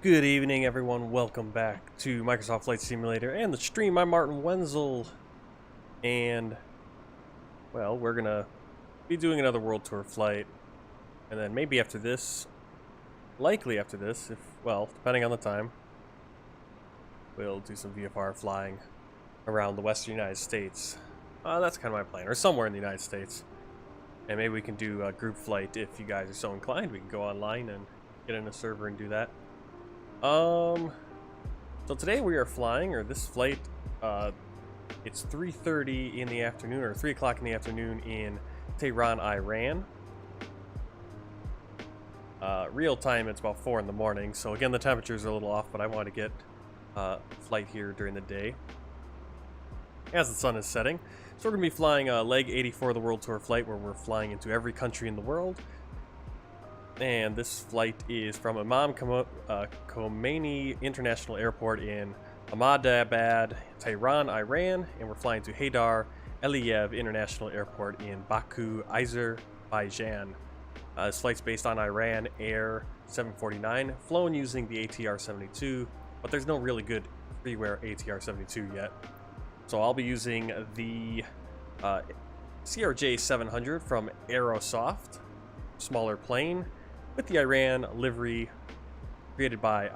Good evening, everyone. Welcome back to Microsoft Flight Simulator and the stream. I'm Martin Wenzel, and well, we're gonna be doing another world tour flight, and then maybe after this, likely after this, if well, depending on the time, we'll do some VFR flying around the western United States. That's kind of my plan, or somewhere in the United States, and maybe we can do a group flight if you guys are so inclined. We can go online and get in a server and do that. So today we are flying, or this flight, it's 3:30 in the afternoon, or 3 o'clock in the afternoon in Tehran, Iran. Real time, it's about 4 in the morning, so again, the temperatures are a little off, but I want to get flight here during the day as the sun is setting. So we're going to be flying leg 84 of the World Tour flight, where we're flying into every country in the world. And this flight is from Imam Khomeini International Airport in Ahmedabad, Tehran, Iran, and we're flying to Haydar Aliyev International Airport in Baku, Azerbaijan. This flight's based on Iran Air 749, flown using the ATR-72, but there's no really good freeware ATR-72 yet. So I'll be using the CRJ-700 from Aerosoft, smaller plane, with the Iran livery created by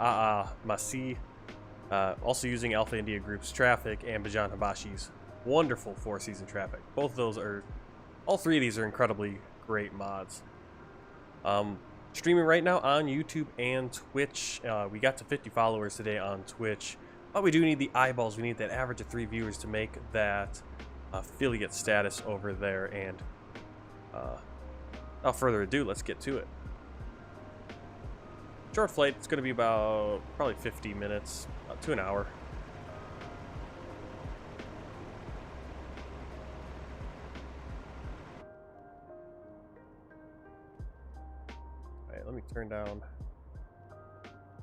Masih, also using Alpha India Group's traffic and Bajan Habashi's wonderful four-season traffic. Both of those are, all three of these are incredibly great mods. Streaming right now on YouTube and Twitch. We got to 50 followers today on Twitch, but we do need the eyeballs. We need that average of 3 viewers to make that affiliate status over there. And without further ado, let's get to it. Short flight, it's going to be about probably 50 minutes, to an hour. Alright, let me turn down.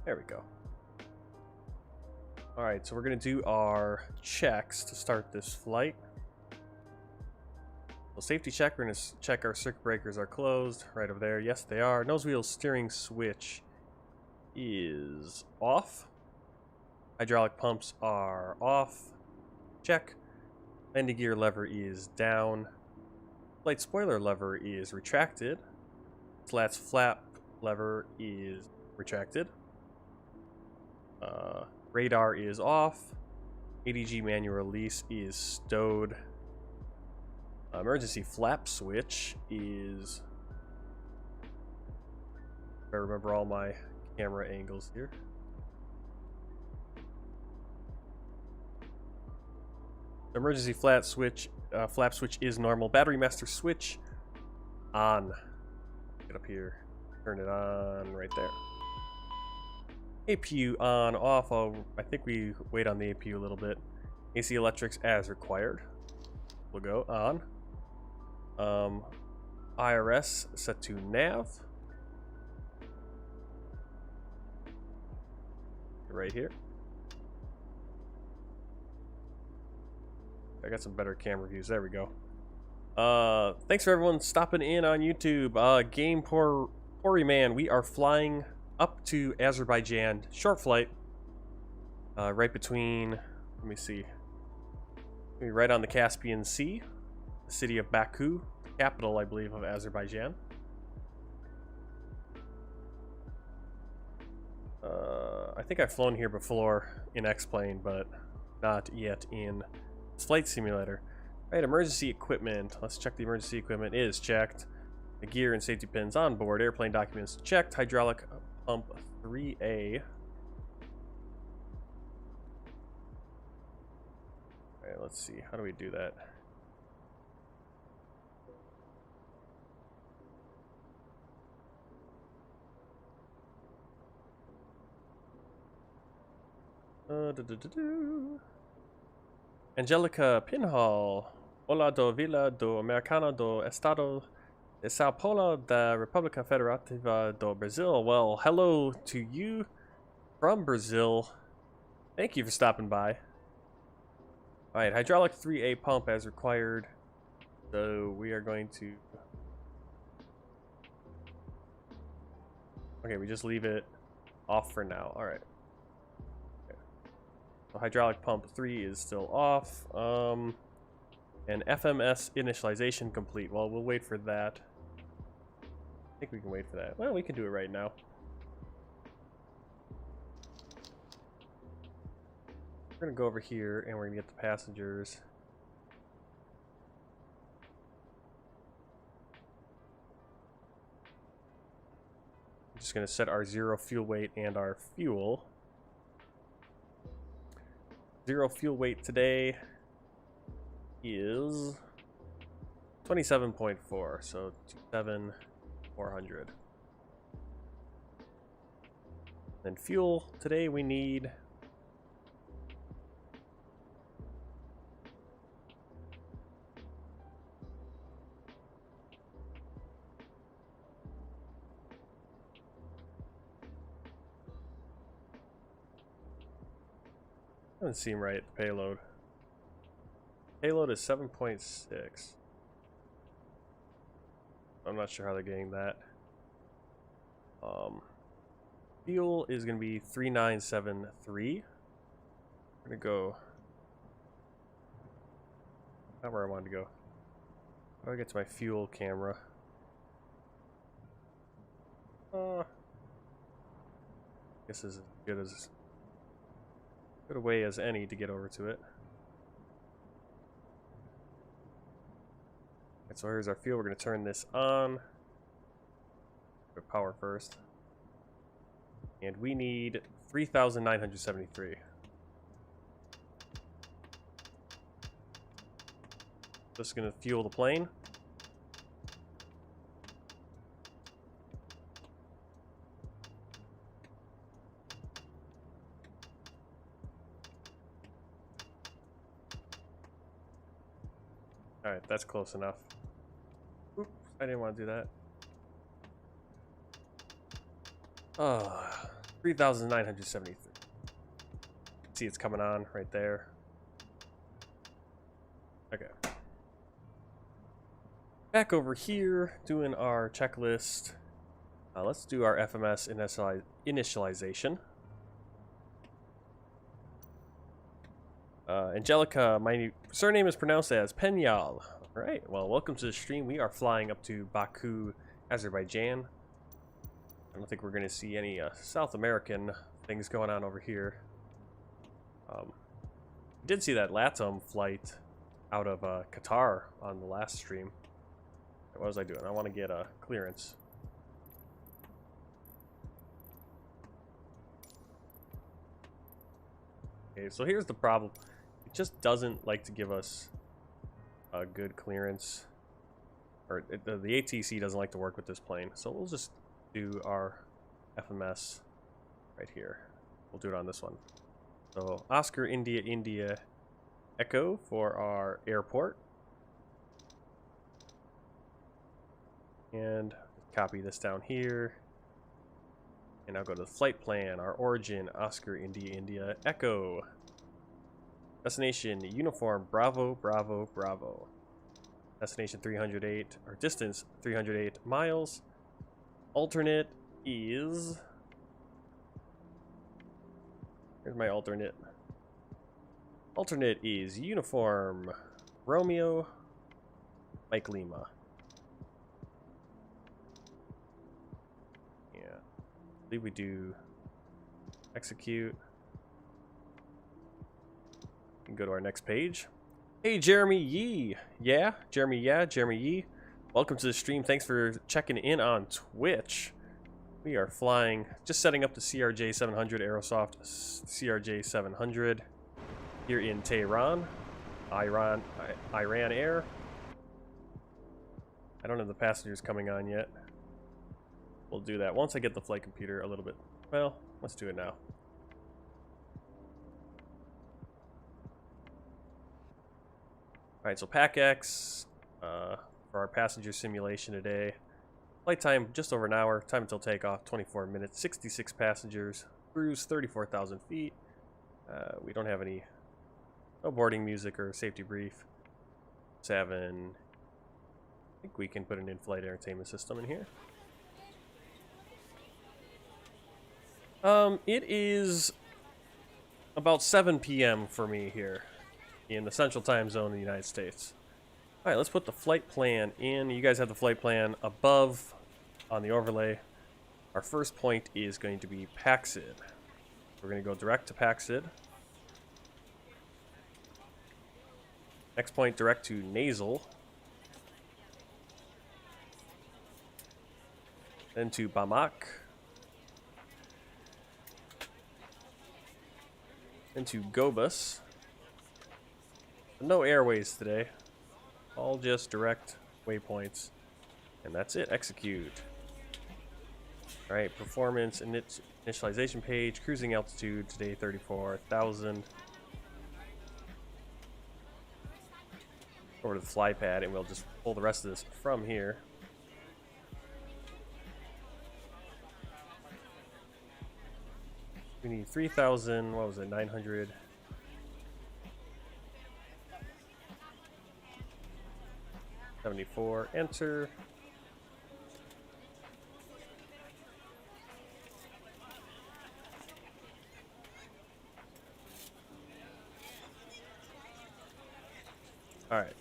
There we go. Alright, so we're going to do our checks to start this flight. So safety check, we're going to check our circuit breakers are closed. Right over there, yes they are. Nose wheel steering switch is off. Hydraulic pumps are off. Check. Landing gear lever is down. Flight spoiler lever is retracted. Slats flap lever is retracted. Radar is off. ADG manual release is stowed. Emergency flap switch is, if I remember all my camera angles here. Emergency flap switch is normal. Battery master switch on. Get up here, turn it on right there. APU on, off. I think we wait on the APU a little bit. AC electrics as required. We'll go on. IRS set to nav. Right here. I got some better camera views. There we go. Thanks for everyone stopping in on YouTube. Game Pori Man, we are flying up to Azerbaijan. Short flight. Right between, let me see. Maybe right on the Caspian Sea. The city of Baku, capital, I believe, of Azerbaijan. I think I've flown here before in X-Plane, but not yet in Flight Simulator. Right, emergency equipment. Let's check the emergency equipment. It is checked. The gear and safety pins on board. Airplane documents checked. Hydraulic pump 3A. Alright, let's see. How do we do that? Angelica Pinhall. Hola do Vila do Americano do Estado de Sao Paulo da República Federativa do Brazil. Well, hello to you from Brazil. Thank you for stopping by. Alright, hydraulic 3A pump as required. So we are going to... Okay, we just leave it off for now. All right. Okay. So hydraulic pump 3 is still off. And FMS initialization complete. Well, we'll wait for that. I think we can wait for that. Well, we can do it right now. We're gonna go over here and we're gonna get the passengers. I'm just gonna set our zero fuel weight and our fuel. Zero fuel weight today is 27.4, so 27,400. Then fuel today we need doesn't seem right. Payload. Payload is 7.6. I'm not sure how they're getting that. Fuel is going to be 3973. We're going to go. Not where I wanted to go. How do I get to my fuel camera? This is as good a way as any to get over to it. Right, so here's our fuel. We're going to turn this on. Put power first. And we need 3,973. Just going to fuel the plane. Alright, that's close enough. Oops, I didn't want to do that. 3,973. See, it's coming on right there. Okay. Back over here, doing our checklist. Let's do our FMS initialization. Angelica, my surname is pronounced as Penyal. Alright, well, welcome to the stream. We are flying up to Baku, Azerbaijan. I don't think we're going to see any South American things going on over here. Did see that LATAM flight out of Qatar on the last stream. What was I doing? I want to get a clearance. Okay, so here's the problem. It just doesn't like to give us a good clearance. Or the ATC doesn't like to work with this plane. So we'll just do our FMS right here. We'll do it on this one. So Oscar India India Echo for our airport. And copy this down here. And I'll go to the flight plan, our origin, Oscar India India Echo. Destination Uniform Bravo Bravo Bravo. Destination 308, or distance 308 miles. Alternate is, here's my alternate. Alternate is Uniform Romeo Mike Lima. Yeah, I believe we do execute. We can go to our next page. Hey, Jeremy Yee. Yeah, Jeremy Yee. Welcome to the stream. Thanks for checking in on Twitch. We are flying, just setting up the CRJ-700, Aerosoft CRJ-700 here in Tehran, Iran Air. I don't have the passengers coming on yet. We'll do that once I get the flight computer a little bit. Well, let's do it now. Alright, so PAC-X for our passenger simulation today. Flight time just over an hour. Time until takeoff 24 minutes. 66 passengers. Cruise 34,000 feet. We don't have any no boarding music or safety brief. 7. I think we can put an in-flight entertainment system in here. It is about 7 p.m. for me here in the Central Time Zone of the United States. All right, let's put the flight plan in. You guys have the flight plan above on the overlay. Our first point is going to be Paxid. We're going to go direct to Paxid. Next point, direct to Nasal. Then to Bamak. Then to Gobus. No airways today. All just direct waypoints. And that's it. Execute. Alright, performance initialization page. Cruising altitude today 34,000. Over to the fly pad, and we'll just pull the rest of this from here. We need 3,000, what was it, 900. $74, enter. Alright.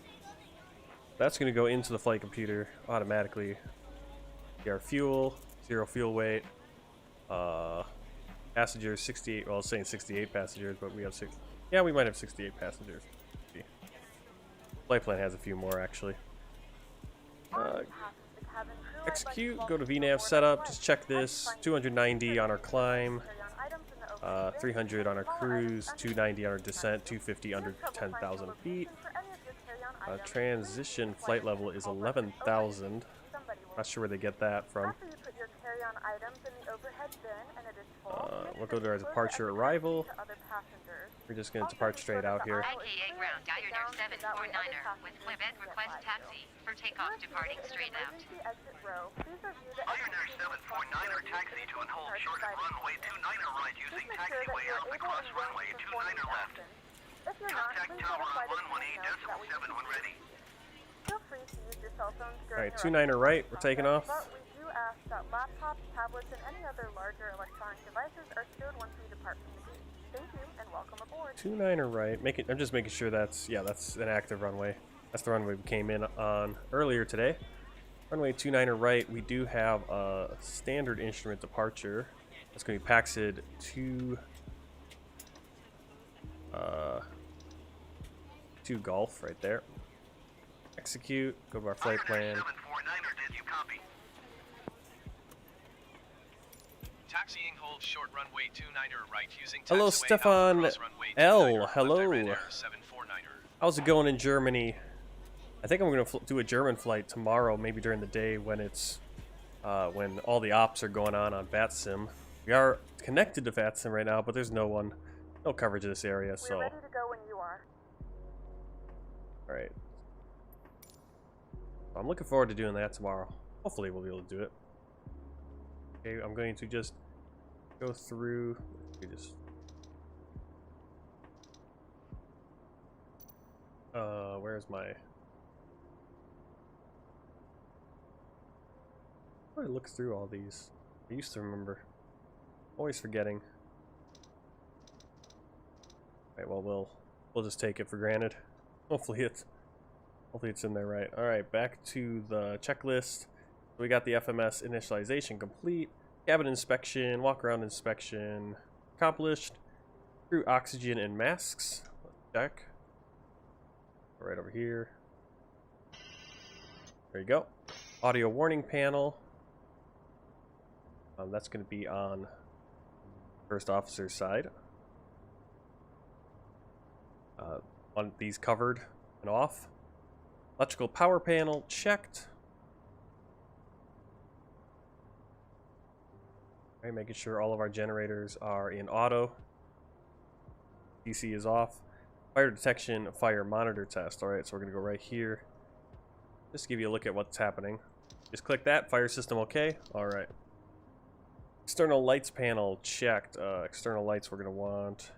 That's going to go into the flight computer automatically. Our fuel, 0 fuel weight. Passengers, 68, well, it's saying 68 passengers, but we have yeah, we might have 68 passengers. Flight plan has a few more, actually. Execute, go to VNAV setup, just check this. 290 on our climb, 300 on our cruise, 290 on our descent, 250 under 10,000 feet. Transition flight level is 11,000. Not sure where they get that from. We'll go to our departure arrival. We're just going to depart straight out here. IKA ground Iron 749er with Quebec request taxi for takeoff departing straight out. Iron 749er taxi to and hold short of runway 29er right using taxiway out of the cross runway 29er left. Contact tower on 118.7 when ready. Alright, 29er right, we're taking off. Ask that laptops, tablets, and any other larger electronic devices are stowed once we depart from the gate. Thank you, and welcome aboard. 29er right. I'm just making sure that's an active runway. That's the runway we came in on earlier today. Runway 29er right. We do have a standard instrument departure. That's going to be Paxid to Golf right there. Execute. Go to our flight plan. Taxiing hold short runway 29er right using hello, Stefan L. Hello. How's it going in Germany? I think I'm going to do a German flight tomorrow, maybe during the day when it's when all the ops are going on VATSIM. We are connected to VATSIM right now, but there's no coverage of this area, so. We're ready to go when you are. All right. I'm looking forward to doing that tomorrow. Hopefully we'll be able to do it. Okay, I'm going to just go through. Where's my? How do I look through all these? I used to remember. Always forgetting. Alright, well we'll just take it for granted. Hopefully it's in there right. Alright, back to the checklist. We got the FMS initialization complete. Cabin inspection, walk around inspection accomplished. Crew oxygen and masks. Let's check. Right over here. There you go. Audio warning panel. That's going to be on first officer's side. On these covered and off. Electrical power panel checked. Okay, making sure all of our generators are in auto. DC is off. Fire detection, fire monitor test. Alright, so we're going to go right here. Just to give you a look at what's happening. Just click that. Fire system okay. Alright. External lights panel checked. External lights we're going to want.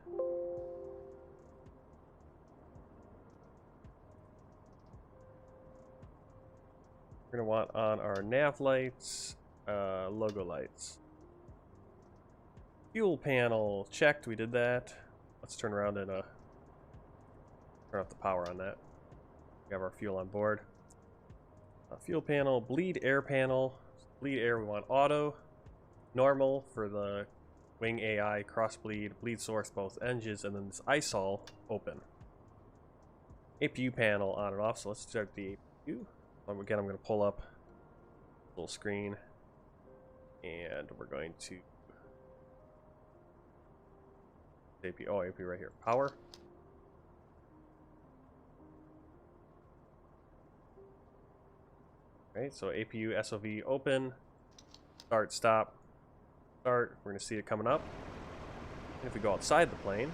We're going to want on our nav lights, logo lights. Fuel panel checked. We did that. Let's turn around and turn off the power on that. We have our fuel on board. Fuel panel, bleed air panel. Bleed air, we want auto. Normal for the wing AI, cross bleed, bleed source both engines, and then this ISOL open. APU panel on and off, so let's start the APU. Again, I'm going to pull up full screen, and we're going to APU. Oh, APU right here. Power. Right, so APU SOV open. Start, stop, start. We're going to see it coming up. And if we go outside the plane,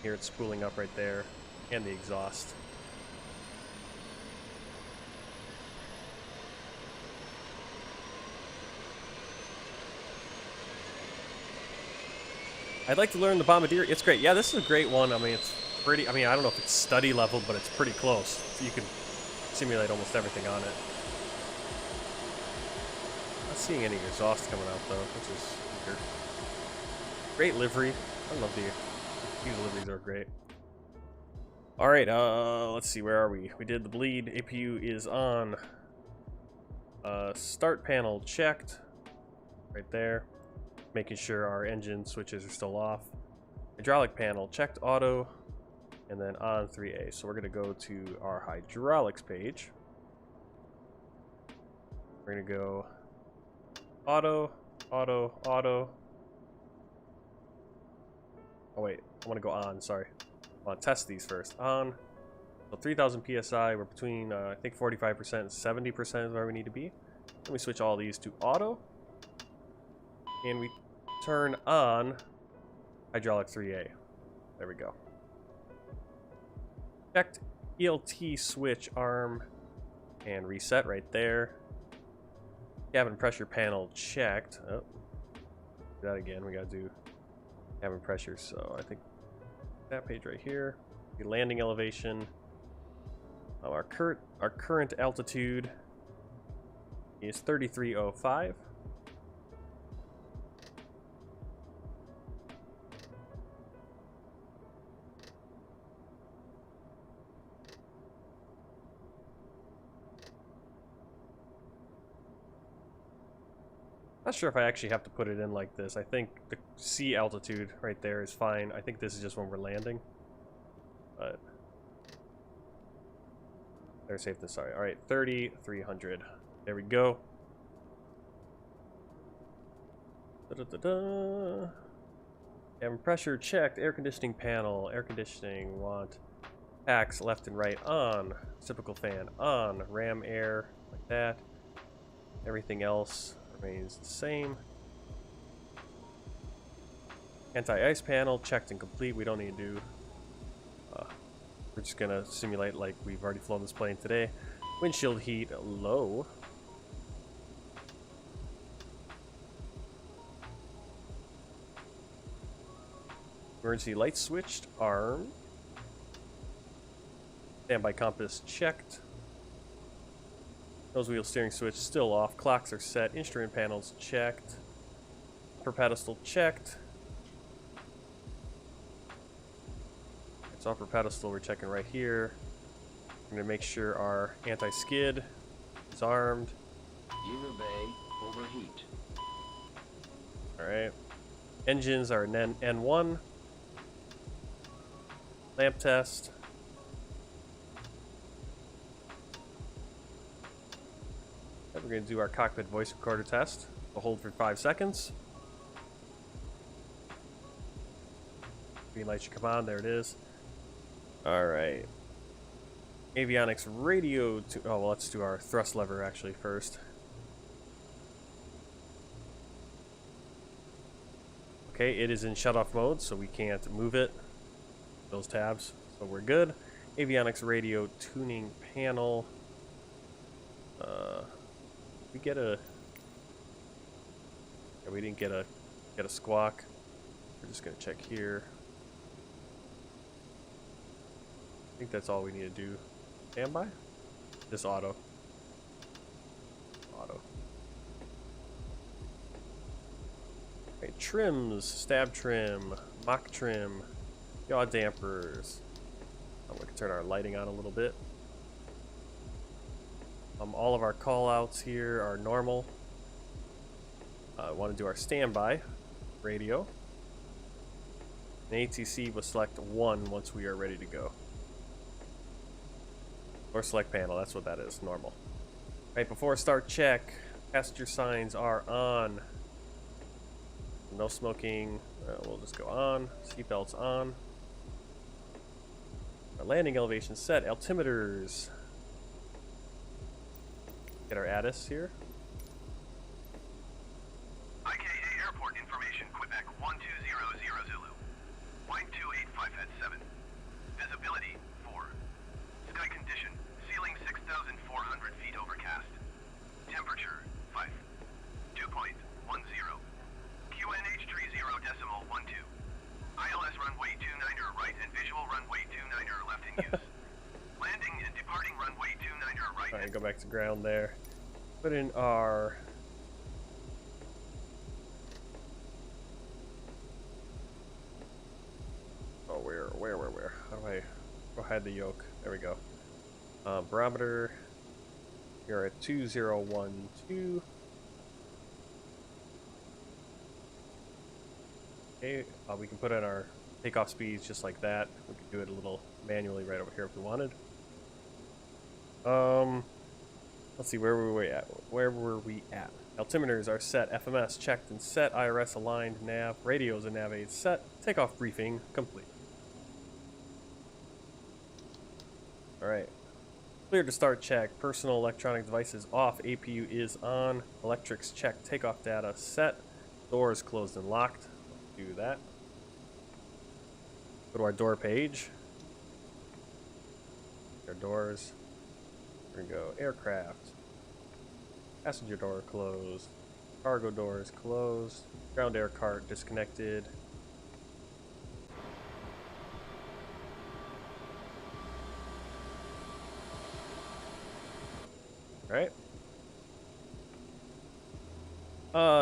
here it's spooling up right there, and the exhaust. I'd like to learn the Bombardier. It's great. Yeah, this is a great one. I mean, it's pretty. I mean, I don't know if it's study level, but it's pretty close. You can simulate almost everything on it. Not seeing any exhaust coming out though, which is weird. Great livery. I love these liveries are great. All right, let's see, where are we? We did the bleed. APU is on. Start panel checked. Right there. Making sure our engine switches are still off. Hydraulic panel checked, auto, and then on 3A. So we're going to go to our hydraulics page. We're going to go auto, auto, auto. Oh wait, I want to go on, sorry. I want to test these first. On. So 3000 PSI, we're between, I think 45% and 70% is where we need to be. Then we switch all these to auto. And we turn on hydraulic 3A. There we go. Checked ELT switch arm and reset right there. Cabin pressure panel checked. Oh, do that again. We gotta do cabin pressure. So I think that page right here. The landing elevation. Our current altitude is 3305. Not sure if I actually have to put it in like this. I think the sea altitude right there is fine. I think this is just when we're landing. But better safe than sorry. Alright, 3,300. There we go. Da-da-da-da. Cabin pressure checked. Air conditioning panel. Air conditioning want packs left and right on. Reciprocal fan on. Ram air like that. Everything else remains the same. Anti-ice panel checked and complete. We don't need to do. We're just gonna simulate like we've already flown this plane today. Windshield heat low. Emergency light switched, armed. Standby compass checked. Nose wheel steering switch still off. Clocks are set. Instrument panels checked. Upper pedestal checked. So upper pedestal we're checking right here. I'm going to make sure our anti-skid is armed. User bay overheat. Alright. Engines are N1. Lamp test. We're going to do our cockpit voice recorder test. We'll hold for 5 seconds. Green light should come on. There it is. Alright. Avionics radio to... Oh, well, let's do our thrust lever actually first. Okay, it is in shut-off mode, so we can't move it. Those tabs. So we're good. Avionics radio tuning panel. We get a... Yeah, we didn't get a squawk. We're just going to check here. I think that's all we need to do. Standby? Just auto. Auto. trims, stab trim, mock trim, yaw dampers. We can turn our lighting on a little bit. All of our call outs here are normal. Want to do our standby radio. And ATC will select 1 once we are ready to go. Or select panel, that's what that is, normal. Right before start check, passenger signs are on. No smoking, we'll just go on. Seatbelts on. Our landing elevation set, altimeters. Get our ATIS here. IKA Airport Information, Quebec 1200 Zulu. Wind 285 at 7. Visibility 4. Sky condition, ceiling 6,400 feet overcast. Temperature 5. 2.10. QNH 30.12. ILS runway 29er right and visual runway 29er left in use. Landing and departing runway 29er right. Alright, go back to ground there. Put in our where? How do I hide the yoke? There we go. Barometer. You're at 2012. Okay, we can put in our takeoff speeds just like that. We could do it a little manually right over here if we wanted. Let's see, where were we at? Altimeters are set, FMS checked and set, IRS aligned, nav, radios and nav aids set, takeoff briefing complete. Alright. Clear to start check, personal electronic devices off, APU is on, electrics checked, takeoff data set, doors closed and locked. Let's do that. Go to our door page. Our doors. We're gonna go aircraft. Passenger door closed. Cargo doors closed. Ground air cart disconnected. Alright.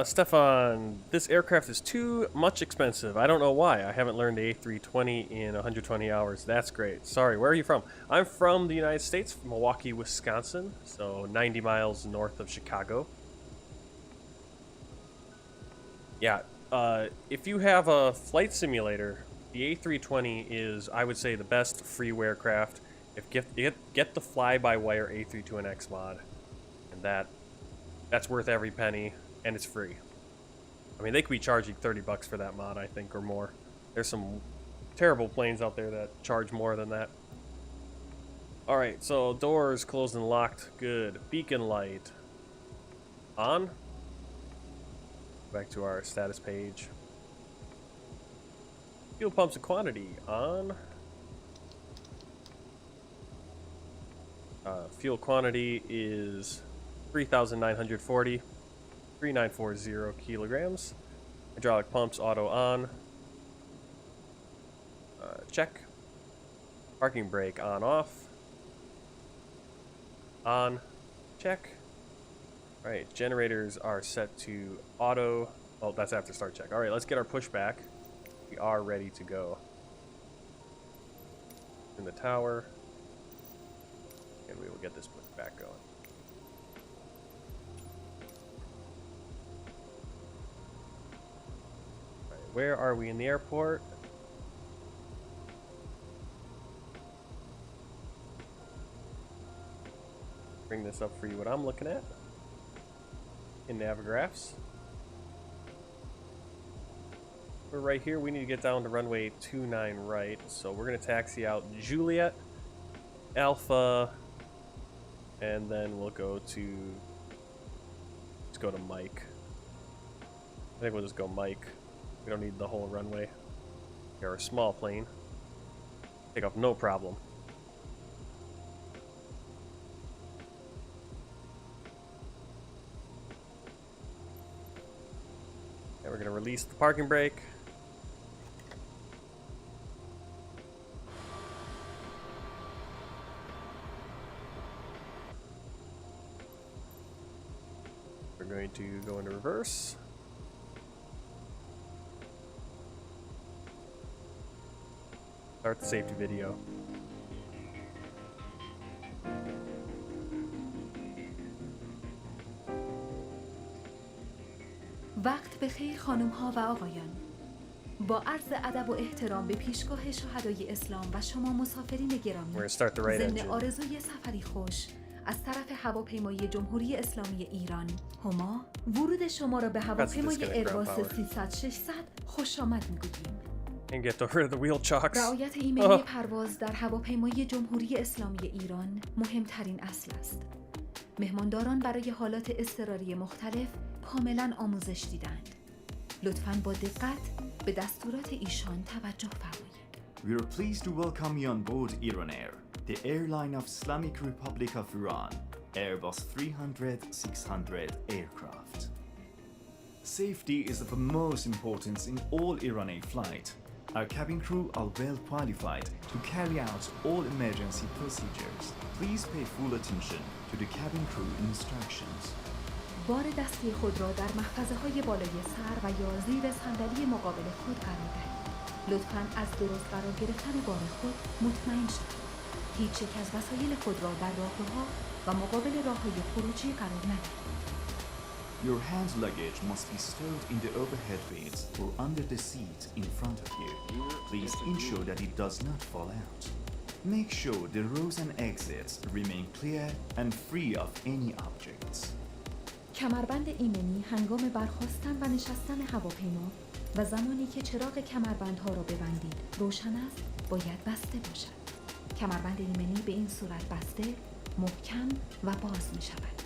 Stefan, this aircraft is too much expensive. I don't know why. I haven't learned the A320 in 120 hours. That's great. Sorry, where are you from? I'm from the United States, Milwaukee, Wisconsin. So 90 miles north of Chicago. Yeah, if you have a flight simulator, the A320 is, I would say, the best freeware craft. If get the FlyByWire A321X mod, and that's worth every penny. And it's free. I mean, they could be charging $30 for that mod, I think, or more. There's some terrible planes out there that charge more than that. Alright, so doors closed and locked. Good. Beacon light on. Back to our status page. Fuel pumps and quantity on. Fuel quantity is 3,940. 3940 kilograms. Hydraulic pumps auto on. Check. Parking brake on off. On. Check. Alright, generators are set to auto. Oh, that's after start check. Alright, let's get our pushback. We are ready to go. In the tower. And we will get this pushback going. Where are we in the airport? Bring this up for you what I'm looking at in Navigraphs. We're right here. We need to get down to runway 29 right. So we're going to taxi out Juliet, Alpha, and then we'll go to, let's go to Mike. I think we'll just go Mike. We don't need the whole runway. You're a small plane. Take off no problem. And we're going to release the parking brake. We're going to go into reverse. start the safety video. وقت بخیر خانم ها و آقایان. با عرض ادب و احترام به پیشگاه شهدای اسلام و شما مسافرین گرامی، We're gonna start the right ضمن engine. آرزوی سفری خوش از طرف هواپیمای جمهوری اسلامی ایران هما، ورود شما را به هواپیمای disconnect ایرباس ground 300-600 خوش آمد می‌گوییم. And get rid of the wheel chocks. رعایت ایمنی پرواز در هواپیمای جمهوری اسلامی ایران مهمترین اصل است. مهمانداران برای حالات اضطراری مختلف کاملا آموزش دیدند. لطفاً با دقت به دستورات ایشان توجه فرمایید. We are pleased to welcome you on board Iran Air, the airline of Islamic Republic of Iran, Airbus 300-600 aircraft. Safety is of the most importance in all Iran Air flight. Our cabin crew are well qualified to carry out all emergency procedures. Please pay full attention to the cabin crew instructions. بار دستی خود را در محفظه‌های بالای سر و یا زیر صندلی مقابل خود قرار دهید. لطفاً از درست قرار گرفتن بار خود مطمئن شوید. هیچ یک از وسایل خود را در راهروها و مقابل راه‌های خروجی قرار ندهید. Your hand luggage must be stowed in the overhead bins or under the seat in front of you. Please ensure that it does not fall out. Make sure the rows and exits remain clear and free of any objects. کمربند ایمنی هنگام برخاستن و نشستن هواپیما و زمانی که چراغ کمربندها را ببندید روشن است باید بسته باشد. کمربند ایمنی به این صورت بسته، محکم و باز می شود.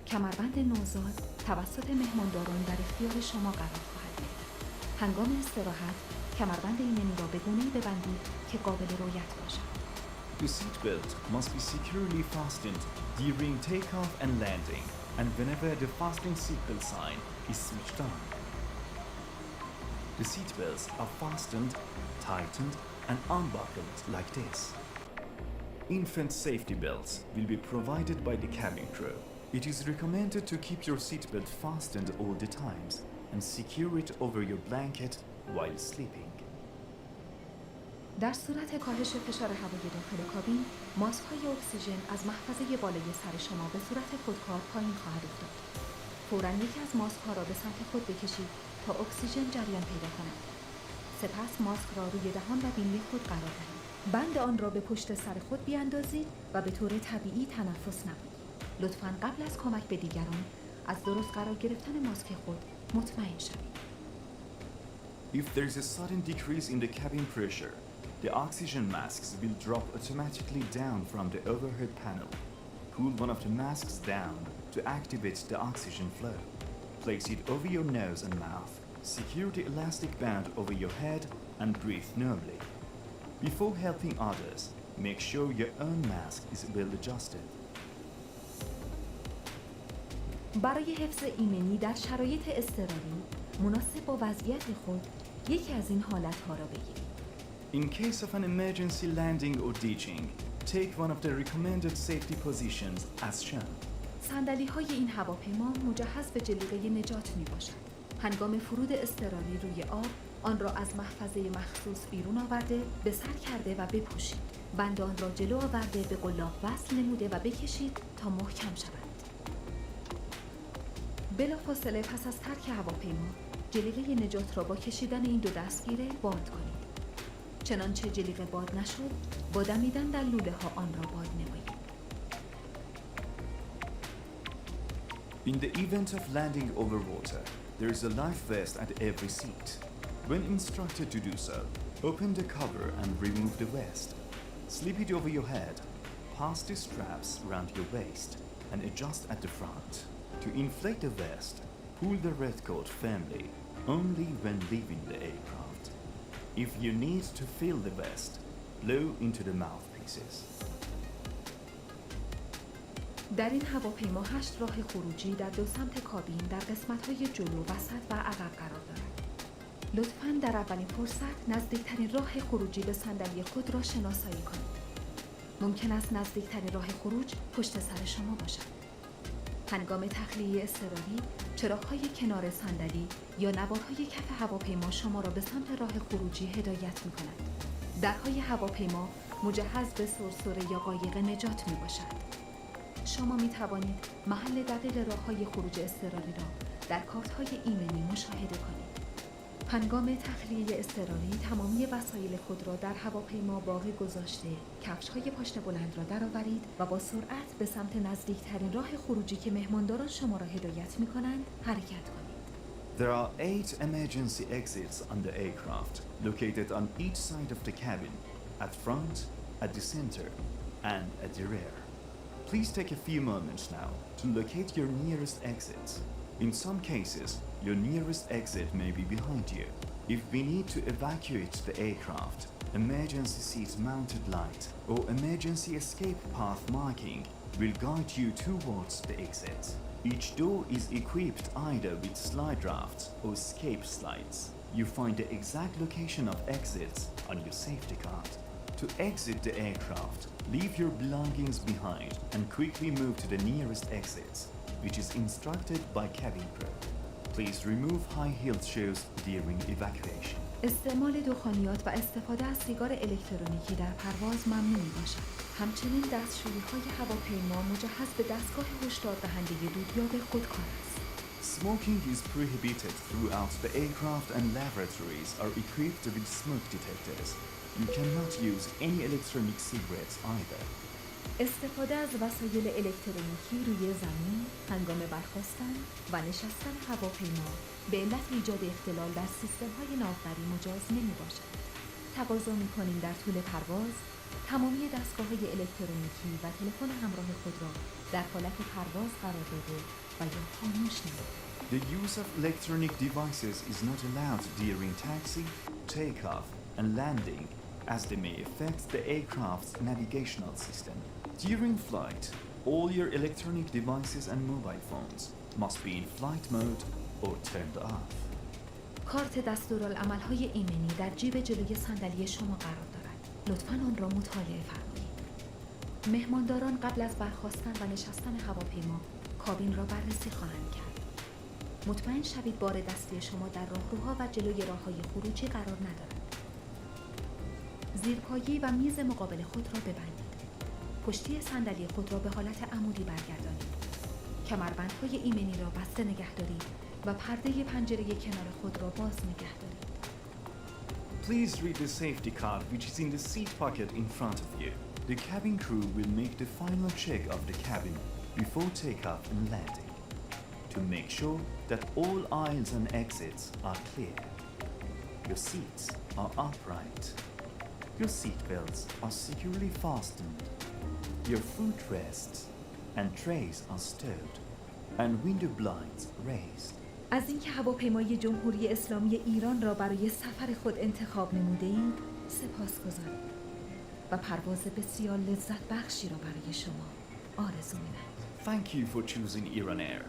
کمربند نوزاد توسط مهمانداران در اختیار شما قرار خواهد گرفت. هنگام استراحت کمربند ایمنی را به گونه‌ای ببندید که قابل رویت باشد. The seatbelt must be securely fastened during takeoff and landing, and whenever the fasten seatbelt sign is switched on. The seatbelts are fastened, tightened, and unbuckled like this. Infant safety belts will be provided by the cabin crew. It is recommended to keep your seatbelt fastened all the times and secure it over your blanket while sleeping. در صورت کاهش فشار هوای داخل کابین، ماسک‌های اکسیژن از محفظه بالای سر شما به صورت خودکار پایین خواهد افتاد. فوراً یکی از ماسک‌ها را به سمت خود بکشید تا اکسیژن جریان پیدا کند. سپس ماسک را روی دهان و بینی خود قرار دهید. بند آن را به پشت سر خود بیاندازید و به طور طبیعی تنفس نمایید. لطفاً قبل از کمک به دیگران از درست قرار گرفتن ماسک خود مطمئن شوید. If there is a sudden decrease in the cabin pressure, the oxygen masks will drop automatically down from the overhead panel. Pull one of the masks down to activate the oxygen flow. Place it over your nose and mouth. Secure the elastic band over your head and breathe normally. Before helping others, make sure your own mask is well adjusted. برای حفظ ایمنی در شرایط اضطراری مناسب با وضعیت خود یکی از این حالت‌ها را بگیرید. In case of an emergency landing or ditching, take one of the recommended safety positions as shown. صندلی‌های این هواپیما مجهز به جلیقه نجات می‌باشد. هنگام فرود اضطراری روی آب، آن را از محفظه مخصوص بیرون آورده، به سر کرده و بپوشید. بند آن را جلو آورده به قلاب وصل نموده و بکشید تا محکم شود. بلافاصله پس از ترک هواپیما، جلیقه نجات را با کشیدن این دو دستگیره باد کنید. چنانچه جلیقه باد نشد، با دمیدن در لوله‌ها آن را باد نمایید. In the event of landing over water, there is a life vest at every seat. When instructed to do so, open the cover and remove the vest. Slip it over your head, pass the straps around your waist, and adjust at the front. To inflate the vest, pull the red cord firmly, only when leaving the aircraft. If you need to fill the vest, blow into the mouthpieces. در این هواپیما 8 راه خروجی در دو سمت کابین در قسمت‌های جلو، وسط و عقب قرار دارد. لطفاً در اولین فرصت نزدیکترین راه خروجی به صندلی خود را شناسایی کنید. ممکن است نزدیکترین راه خروج پشت سر شما باشد. هنگام تخلیه اضطراری، چراغ‌های کنار صندلی یا نوارهای کف هواپیما شما را به سمت راه خروجی هدایت می‌کند. درهای هواپیما مجهز به سرسره یا قایق نجات می باشد. شما می توانید محل دقیق راههای خروج اضطراری را در کارت‌های ایمنی مشاهده کنید. هنگام تخلیه اضطراری تمامی وسایل خود را در هواپیما باقی گذاشته، کفش‌های پاشنه بلند را درآورید و با سرعت به سمت نزدیکترین راه خروجی که مهمانداران شما را هدایت می‌کنند حرکت کنید. There are 8 emergency exits on the aircraft, located on each side of the cabin, at front, at the center, and at the rear. Please take a few moments now to locate your nearest exits. In some cases, your nearest exit may be behind you. If we need to evacuate the aircraft, emergency seat mounted light or emergency escape path marking will guide you towards the exit. Each door is equipped either with slide rafts or escape slides. You find the exact location of exits on your safety card. To exit the aircraft, leave your belongings behind and quickly move to the nearest exits, which is instructed by cabin crew. Please remove high-heeled shoes during evacuation. استعمال دخانیات و استفاده از سیگار الکترونیکی در پرواز ممنوع می‌باشد. همچنین دستشویی‌های هواپیما مجهز به دستگاه هشدار دهنده دودیاب خودکار است. Smoking is prohibited throughout the aircraft and laboratories are equipped with smoke detectors. You cannot use any electronic cigarettes either. استفاده از وسایل الکترونیکی روی زمین هنگام برخاستن و نشستن هواپیما به علت ایجاد اختلال در سیستم‌های ناوبری مجاز نمی‌باشد. تقاضا می‌کنیم در طول پرواز تمامی دستگاه‌های الکترونیکی و تلفن همراه خود را در حالت پرواز قرار داده و یا خاموش نمایید. The use of electronic devices is not allowed during taxi, takeoff, and landing, as they may affect the aircraft's navigational system. During flight, all your electronic devices and mobile phones must be in flight mode or turned off. کارت دستورالعمل‌های ایمنی در جیب جلوی صندلی شما قرار دارد. لطفاً آن را مطالعه فرمایید. مهمانداران قبل از برخاستن و نشستن هواپیما کابین را بررسی خواهند کرد. مطمئن شوید بار دستی شما در راهروها و جلوی راه‌های خروجی قرار ندارد. زیرپایی و میز مقابل خود را ببندید. پشتی صندلی خود را به حالت عمودی برگردانید. کمربندهای ایمنی را بسته نگه دارید و پرده پنجره کنار خود را باز نگه دارید. Please read the safety card which is in the seat pocket in front of you. The cabin crew will make the final check of the cabin before takeoff and landing to make sure that all aisles and exits are clear. Your seats are upright. Your seat belts are securely fastened. Your footrests and trays are stowed and window blinds raised. از اینکه هواپیمای جمهوری اسلامی ایران را برای سفر خود انتخاب نموده‌اید سپاسگزاریم و پرواز بسیار لذت بخشی را برای شما آرزو می‌نماییم. Thank you for choosing Iran Air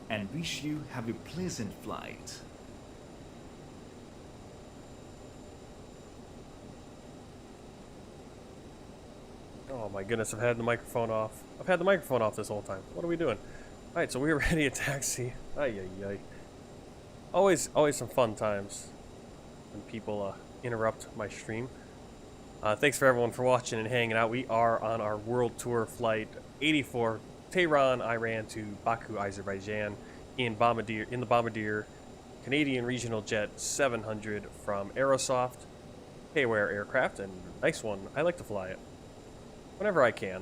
and wish you have a pleasant flight. Oh my goodness, I've had the microphone off. I've had the microphone off this whole time. What are we doing? Alright, so we're ready to taxi. Ay, ay, ay. Always some fun times when people interrupt my stream. Thanks for everyone for watching and hanging out. We are on our world tour flight 84, Tehran, Iran to Baku, Azerbaijan, in the Bombardier Canadian Regional Jet 700 from Aerosoft, Payware aircraft, and nice one. I like to fly it whenever I can.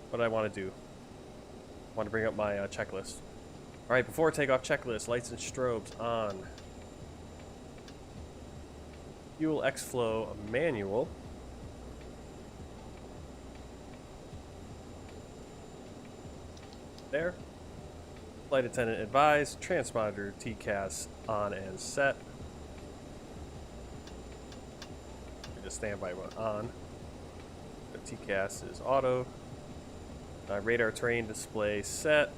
What do I want to do? I want to bring up my checklist. Alright, before takeoff checklist, lights and strobes on. Fuel X-Flow manual. There. Flight attendant advised. Transponder TCAS on and set. Just standby mode on. The TCAS is auto. Radar terrain display set.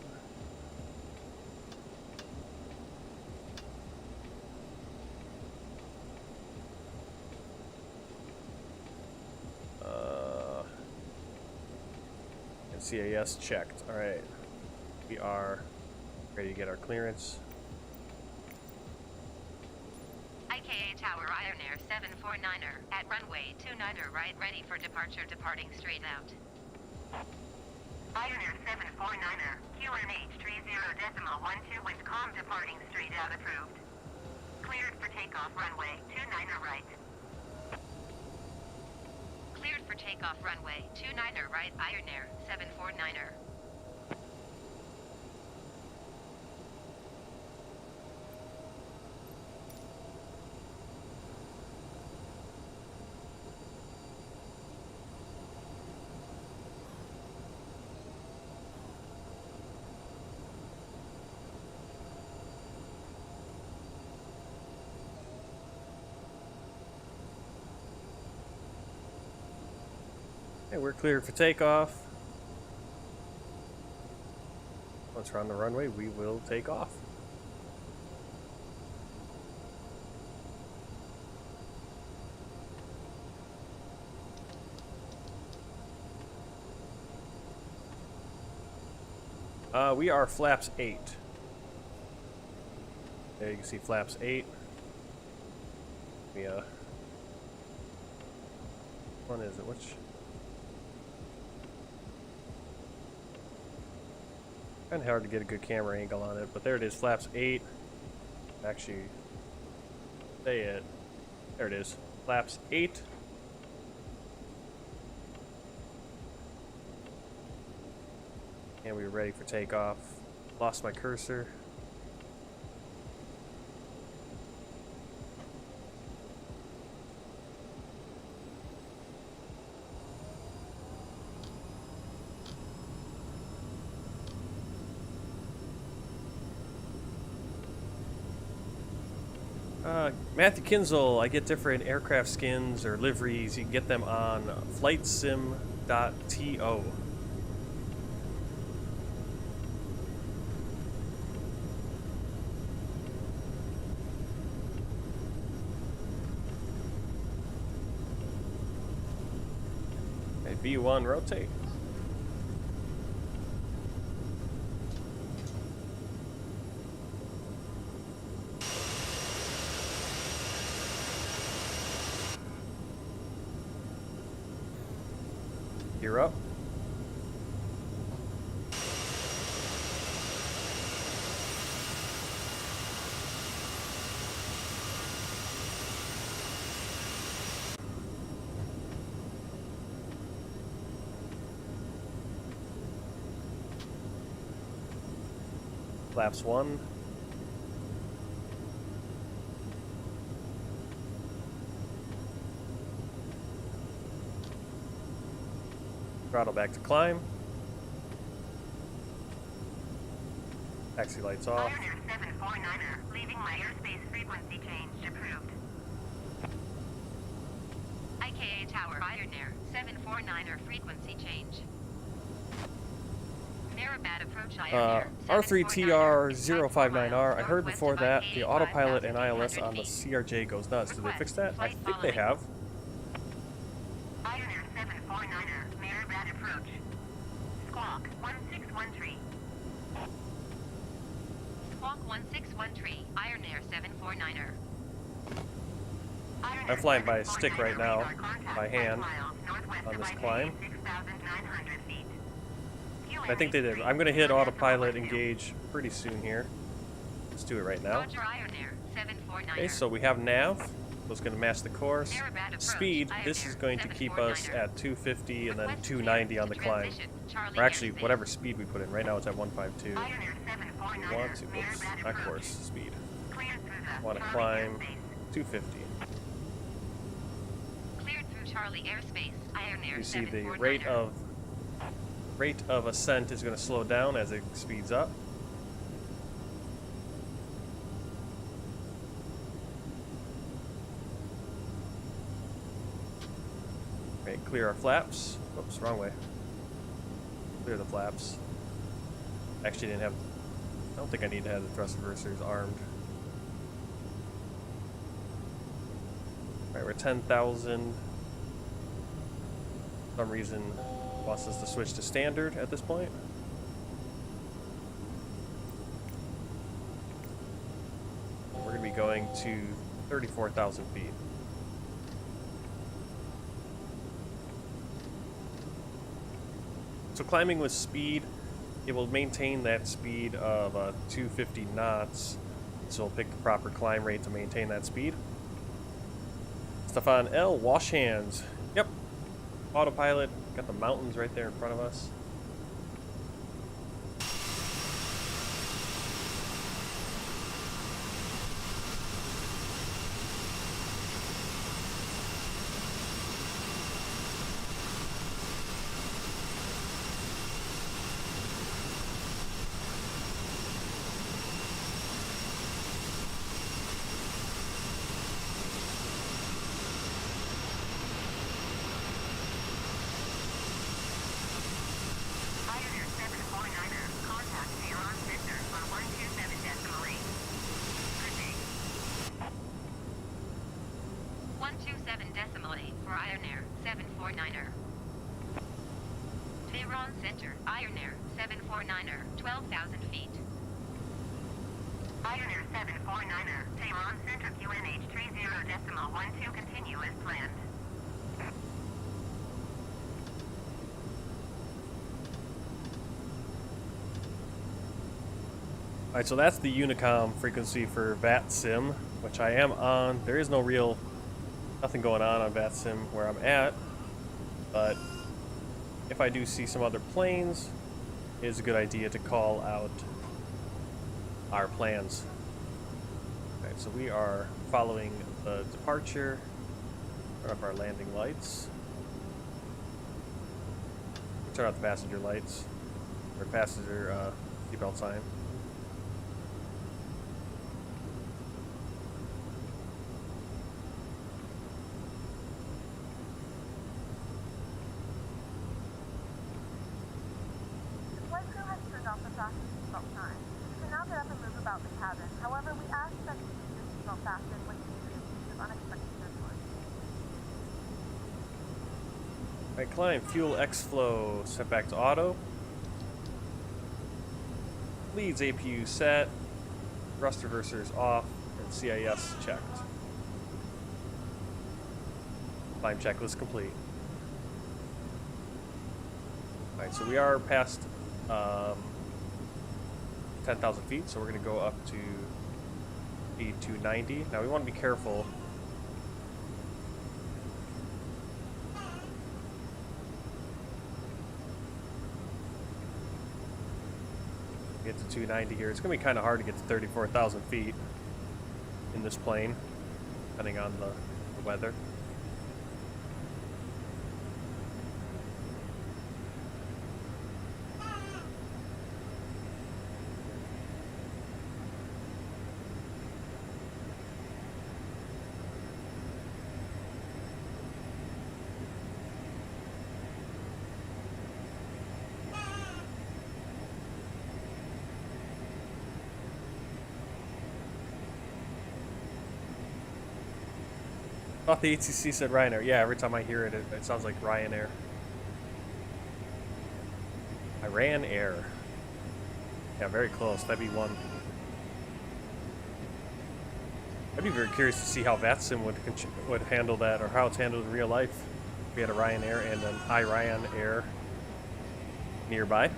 CAS checked. Alright. We are ready to get our clearance. IKA Tower Iron Air 749er at runway 29er right, ready for departure, departing straight out. Iron Air 749er, QNH 30.12 with com departing straight out approved. Cleared for takeoff runway 29er right. Cleared for takeoff runway 29er right, Iron Air 749er. Okay, we're cleared for takeoff. Once we're on the runway, we will take off. We are flaps 8. There you can see flaps 8. Which one is it? Which? Kind of hard to get a good camera angle on it, but there it is, flaps 8. Actually, say it. There it is, flaps 8. And we're ready for takeoff. Lost my cursor. Matthew Kinzel, I get different aircraft skins or liveries. You can get them on flightsim.to. Okay, V1 rotate. Gear up. Flaps 1. Throttle back to climb. Taxi lights off. Iron Air 749er, leaving my airspace frequency change approved. IKA Tower Iron Air 749er frequency change. Narrowband approach Iron Air R3TR059R. I heard before that the autopilot and ILS on the CRJ goes nuts. Did they fix that? I think they have. Iron Air 749er, narrowband approach. Squawk 1613. Squawk 1613, Iron Air 749er. I'm flying by a stick right now, by hand, on this climb. I think they did. I'm going to hit autopilot engage pretty soon here. Let's do it right now. Roger, Iron Air 749er. Okay, so we have nav. That's going to match the course. Speed, this is going to keep us at 250 and then 290 on the climb. Or actually, whatever speed we put in. Right now it's at 152. We want to, oops, not course, speed. Want to climb 250. Cleared through Charlie airspace, Iron Air You see the 749er. rate of ascent is going to slow down as it speeds up. Okay, clear our flaps. Oops, wrong way. Clear the flaps. Actually didn't have, I don't think I need to have the thrust reversers armed. Alright, we're 10,000. For some reason wants us to switch to standard at this point. We're going to be going to 34,000 feet. So climbing with speed, it will maintain that speed of 250 knots. So we'll pick the proper climb rate to maintain that speed. Stefan L, wash hands. Yep. Autopilot, got the mountains right there in front of us. Pioneer 749er, contact Tehran Center on 127.8. Good day. 127.8 for Pioneer 749er. Tehran Center, Pioneer 749er, 12,000 feet. Pioneer 749er, Tehran Center QNH 30.12, continue as planned. Alright, so that's the Unicom frequency for VATSIM, which I am on. There is nothing going on VATSIM where I'm at, but if I do see some other planes, it is a good idea to call out our plans. Alright, so we are following the departure of our landing lights. Turn off the passenger lights, or passenger seatbelt sign. The flight crew has turned off the fasten seatbelt sign. You can now get up and move about the cabin. However, we ask that you keep your seatbelt fastened when using the use of unexpected turbulence. Alright, climb. Fuel X flow. Set back to auto. Leads APU set. Thrust reversers off. And CIS checked. Climb checklist complete. Alright, so we are past 10,000 feet, so we're going to go up to speed 290. Now we want to be careful. Get to 290 here. It's going to be kind of hard to get to 34,000 feet in this plane, depending on the weather. I thought the ATC said Ryanair. Yeah, every time I hear it, it sounds like Ryanair. Iran Air. Yeah, very close. That'd be one. I'd be very curious to see how VATSIM would handle that, or how it's handled in real life. We had a Ryanair and an Iran Air nearby.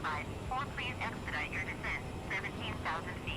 advised. 4, please expedite your descent. 17,000 feet.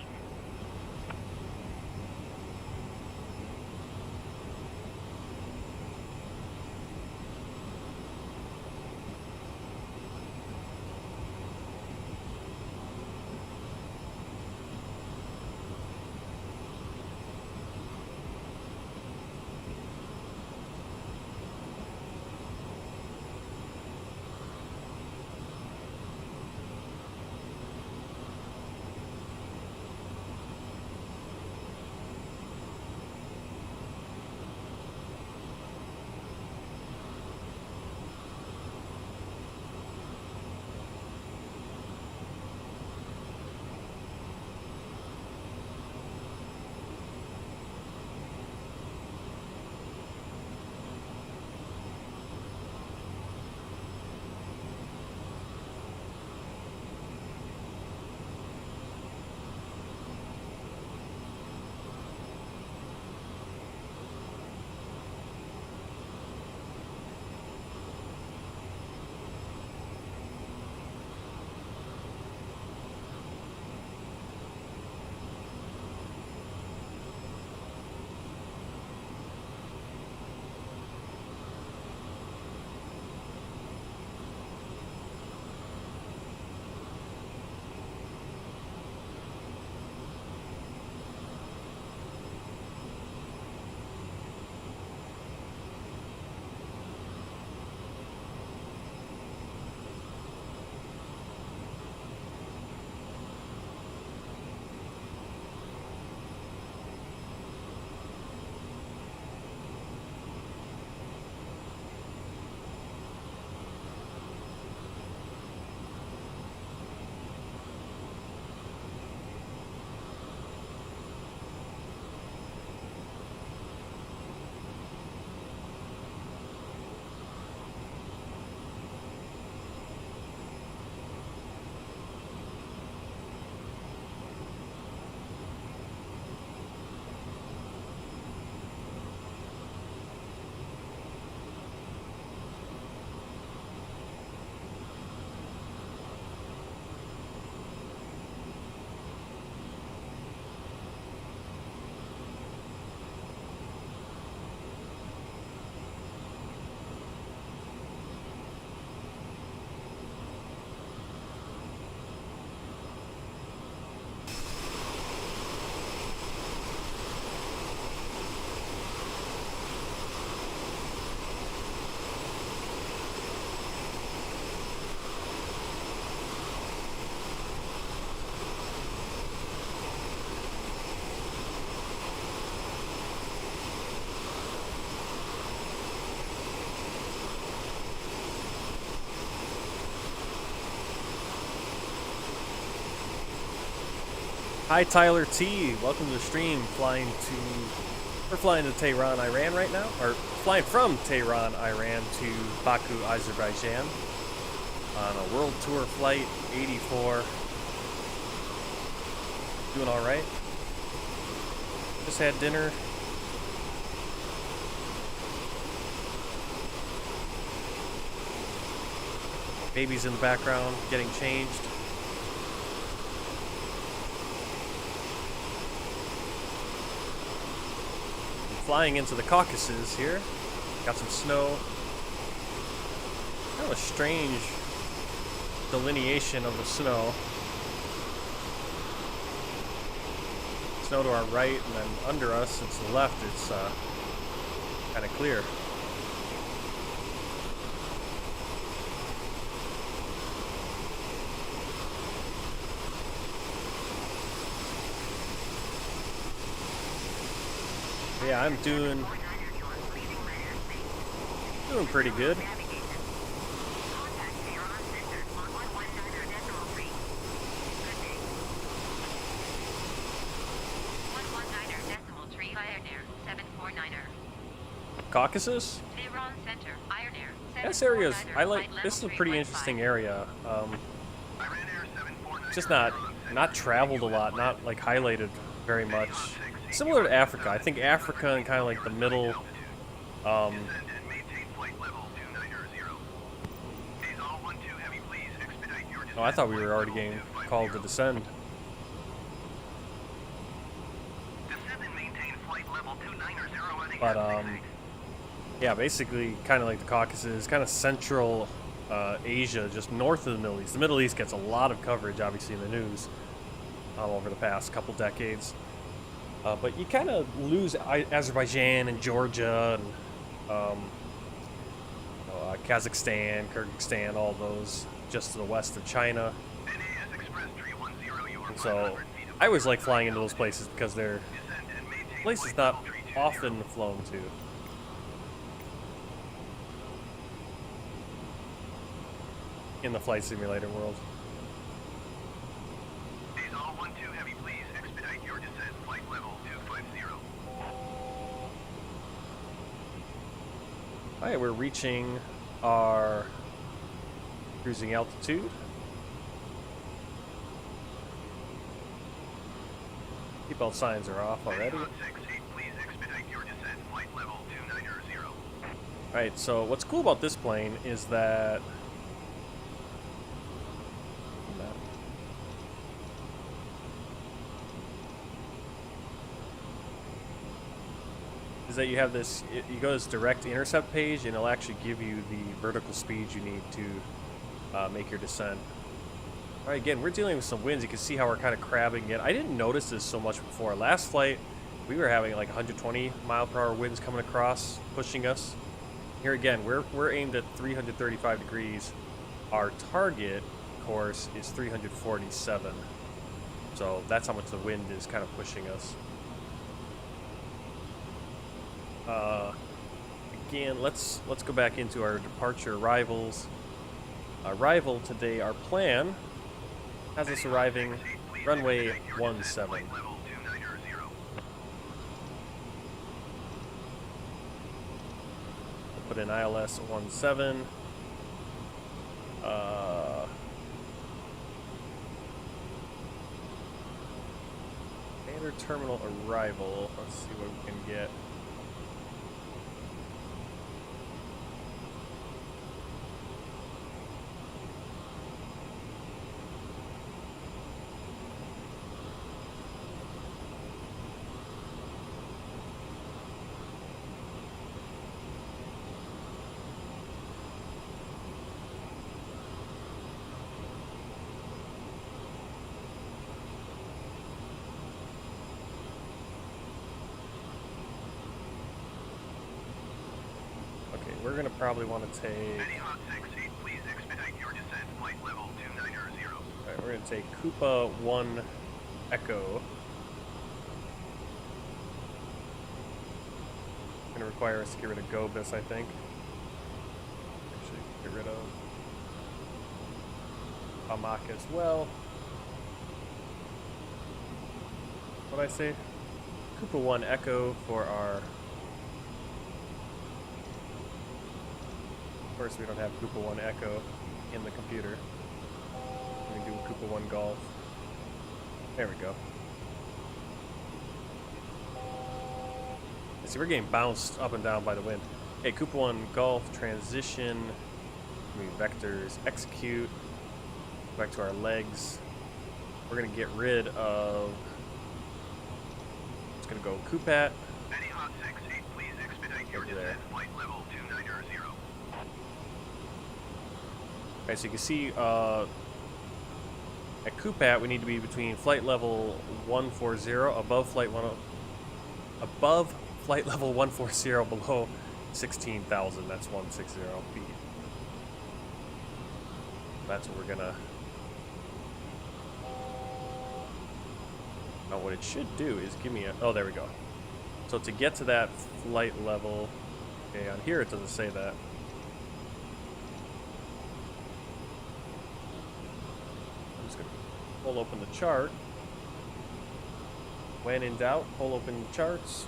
Hi Tyler T, welcome to the stream. We're flying to Tehran, Iran right now, or flying from Tehran, Iran to Baku, Azerbaijan on a world tour flight 84. Doing all right. Just had dinner. Baby's in the background, getting changed. Flying into the Caucasus here. Got some snow. Kind of a strange delineation of the snow. Snow to our right, and then under us, it's the left, it's kind of clear. Yeah, I'm doing pretty good. Caucasus? This area is, this is a pretty interesting area. Just not traveled a lot, not like highlighted very much. Similar to Africa. I think Africa and kind of like the middle, Oh, I thought we were already getting called to descend. Descend and maintain flight level 290 heading But, F68. yeah, basically kind of like the Caucasus, kind of central Asia, just north of the Middle East. The Middle East gets a lot of coverage, obviously, in the news over the past couple decades. But you kind of lose Azerbaijan and Georgia and Kazakhstan, Kyrgyzstan, all those just to the west of China. NAS Express 310, you are And so 500 feet I always like flying into those places because they're descend and maintain places flight not level 320. often flown to. In the flight simulator world. Azal 12 Heavy, please expedite your descent. Flight level 250. Alright, we're reaching our cruising altitude. Seatbelt signs are off already. 68, please expedite your descent. Flight level 290. Alright, so what's cool about this plane is that you have this, you go to this direct intercept page and it'll actually give you the vertical speeds you need to make your descent. Alright, again, we're dealing with some winds. You can see how we're kind of crabbing it. I didn't notice this so much before. Last flight, we were having like 120 mile per hour winds coming across, pushing us. Here again, we're aimed at 335 degrees. Our target course is 347. So that's how much the wind is kind of pushing us. Again, let's go back into our departure arrivals. Arrival today, our plan has us arriving runway 17. Flight level 290. We'll put in ILS 17. Standard terminal arrival. Let's see what we can get. We're gonna probably want to take. Hot 68, please expedite your descent. Flight level 290. Alright, we're gonna take Koopa 1 Echo. Gonna require us to get rid of Gobus, I think. Actually, get rid of Amaka as well. What'd I say? Koopa 1 Echo for our. Of course, we don't have Koopa 1 Echo in the computer. We can do Koopa 1 Golf. There we go. See, we're getting bounced up and down by the wind. Okay, Koopa 1 Golf, transition, vectors, execute, back to our legs. We're gonna get rid of, it's gonna go Koopat. Hot 68, please expedite your descent. Flight level 290. Okay, so you can see at Koopat we need to be between flight level 140 above flight level 140 below 16,000. That's 160 feet. That's what we're gonna. Now what it should do is give me a. Oh, there we go. So to get to that flight level, okay, on here it doesn't say that. Pull open the chart. When in doubt, pull open the charts.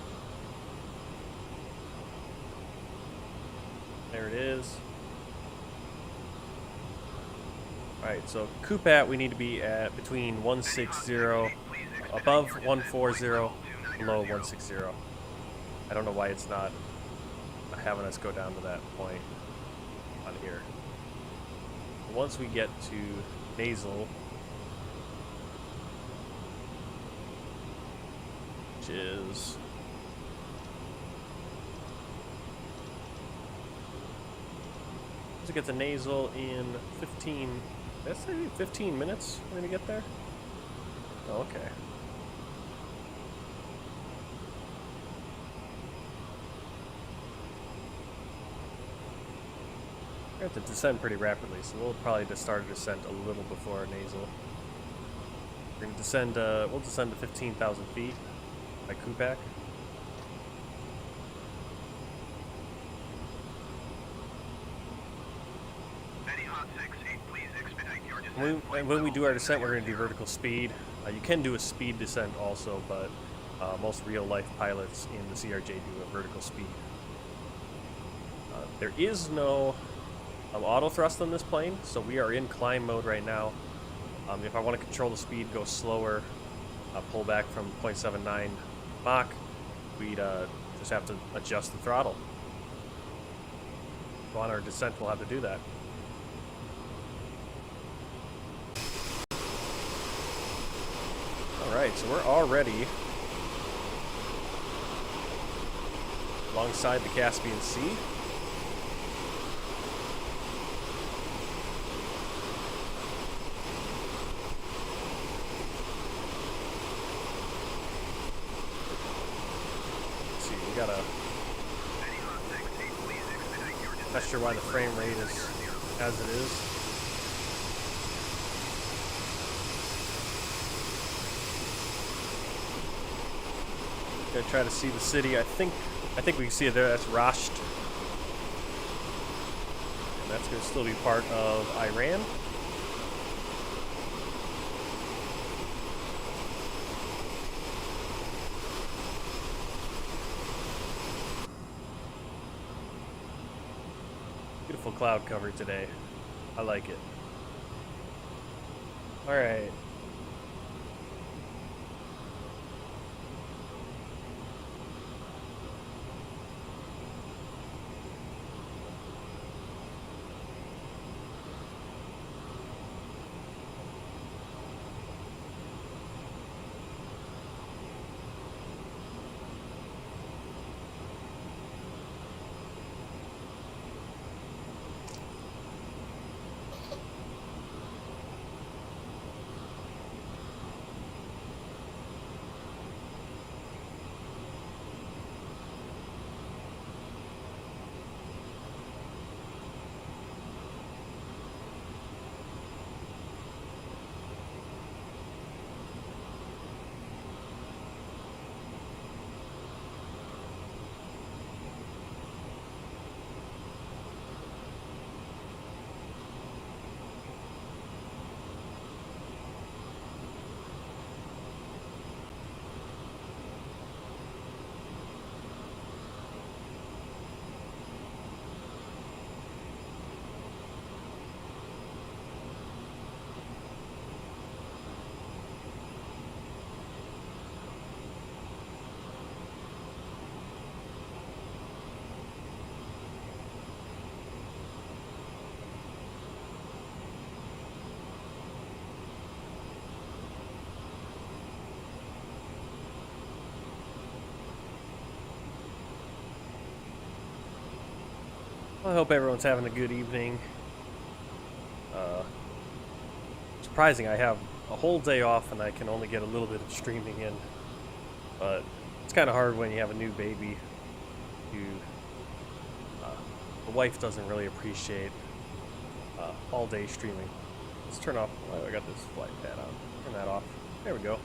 There it is. Alright, so Koopat we need to be at between 160, above 140, below 160. I don't know why it's not having us go down to that point on here. Once we get to nasal, which is to get the nasal in 15. That's 15 minutes. We're gonna get there. Oh, okay. We have to descend pretty rapidly, so we'll probably just start a descent a little before nasal. We're gonna descend. We'll descend to 15,000 feet by Kupak. When we do our descent, we're going to do vertical speed. You can do a speed descent also, but most real-life pilots in the CRJ do a vertical speed. There is no auto thrust on this plane, so we are in climb mode right now. If I want to control the speed, go slower, pull back from 0.79 Mach, we'd just have to adjust the throttle. So on our descent, we'll have to do that. Alright, so we're already alongside the Caspian Sea. Let's see, we gotta... Not sure why the frame rate is as it is. Gonna try to see the city. I think we can see it there. That's Rasht, and that's gonna still be part of Iran. Beautiful cloud cover today. I like it. All right. Well, I hope everyone's having a good evening. Surprising, I have a whole day off and I can only get a little bit of streaming in. But it's kind of hard when you have a new baby. The wife doesn't really appreciate all-day streaming. Let's turn off. Oh, I got this flight pad on. Turn that off. There we go.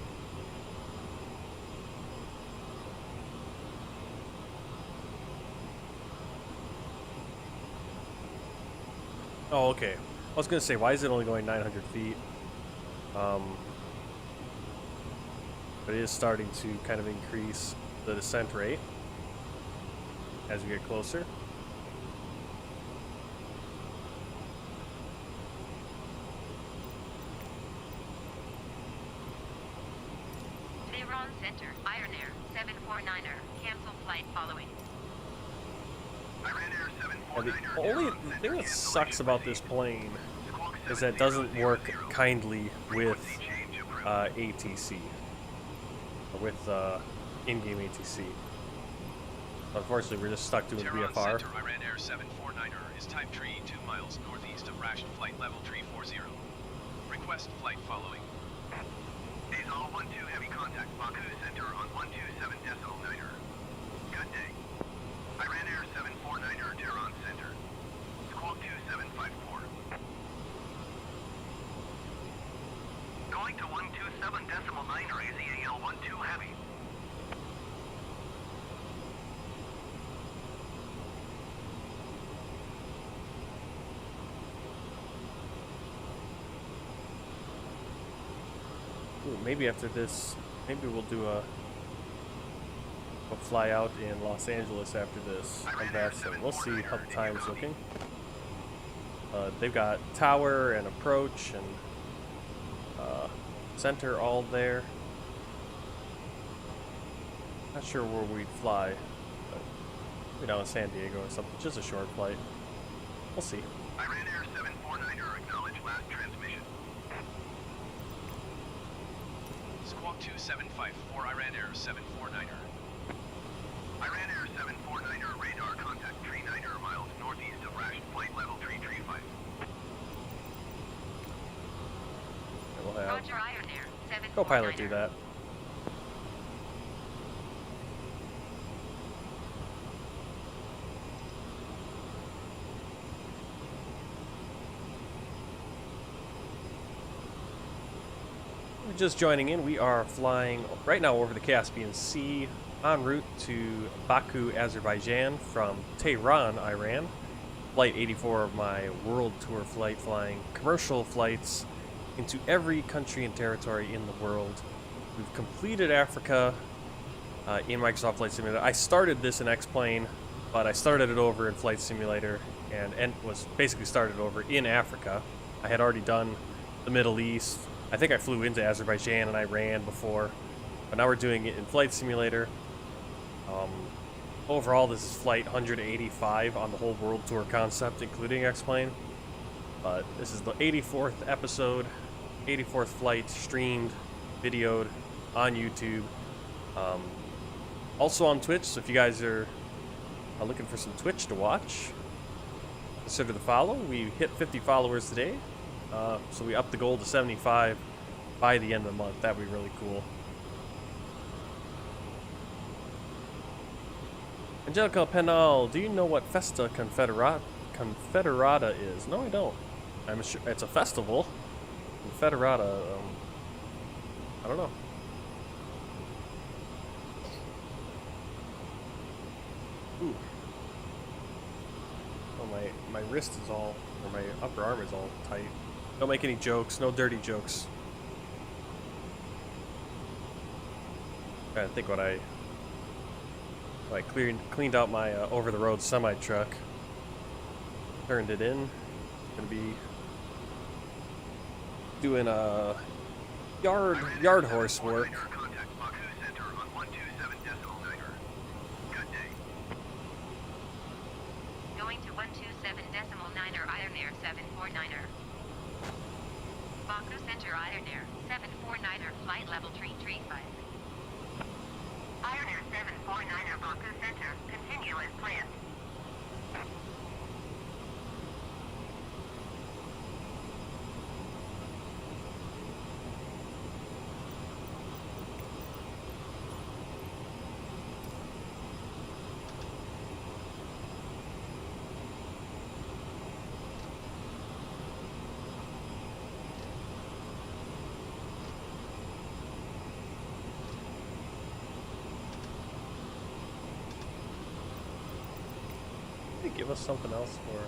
Oh, okay. I was going to say, why is it only going 900 feet? But it is starting to kind of increase the descent rate as we get closer. Tehran Center, Iron Air 749er, cancel flight following. The only thing that sucks about this plane is that it doesn't work kindly with ATC, or with in-game ATC. Unfortunately, we're just stuck doing Tehran VFR. Center, Iran Air 749er is type tree 2 miles northeast of ration flight level 340. Request flight following. Azal 12 heavy contact, Baku Center on 127.9er. Good day. Iran Air 749er, Tehran Center. Squawk 2754. Going to 127.9er, AZAL 12 heavy. Ooh, maybe after this, maybe we'll do a fly out in Los Angeles after this. Come back, so we'll see how the time's looking. They've got tower and approach and center all there. Not sure where we'd fly, but maybe down in San Diego or something. Just a short flight. We'll see. Iran Air 749er, acknowledge last transmission. Squawk 2754, Iran Air 749er. Iran Air 749er, radar contact 39er miles northeast of ration flight level 335. We'll have Roger, Iron Air 749er. Copilot do that. Just joining in, we are flying right now over the Caspian Sea en route to Baku, Azerbaijan from Tehran, Iran. Flight 84 of my world tour flight, flying commercial flights into every country and territory in the world. We've completed Africa in Microsoft Flight Simulator. I started this in X-Plane, but I started it over in Flight Simulator and was basically started over in Africa. I had already done the Middle East. I think I flew into Azerbaijan and Iran before, but now we're doing it in Flight Simulator. Overall, this is flight 185 on the whole world tour concept, including X-Plane. But this is the 84th episode, 84th flight, streamed, videoed on YouTube. Also on Twitch, so if you guys are looking for some Twitch to watch, consider the follow. We hit 50 followers today. So we upped the goal to 75 by the end of the month. That would be really cool. Angelica Penal, do you know what Festa Confederata is? No, I don't. I'm sure it's a festival. Confederata, I don't know. Ooh. Oh, my wrist is all, or my upper arm is all tight. Don't make any jokes. No dirty jokes. Trying to think what I cleaned out my over-the-road semi-truck. Turned it in. Gonna be doing yard horse work. Contact Baku Center on 127.9er. Good day. Going to 127.9er, Iron Air 749er. Baku Center, Iron Air 749er, flight level 335. Iron Air 749er, Baku Center, continue as planned. Give us something else for.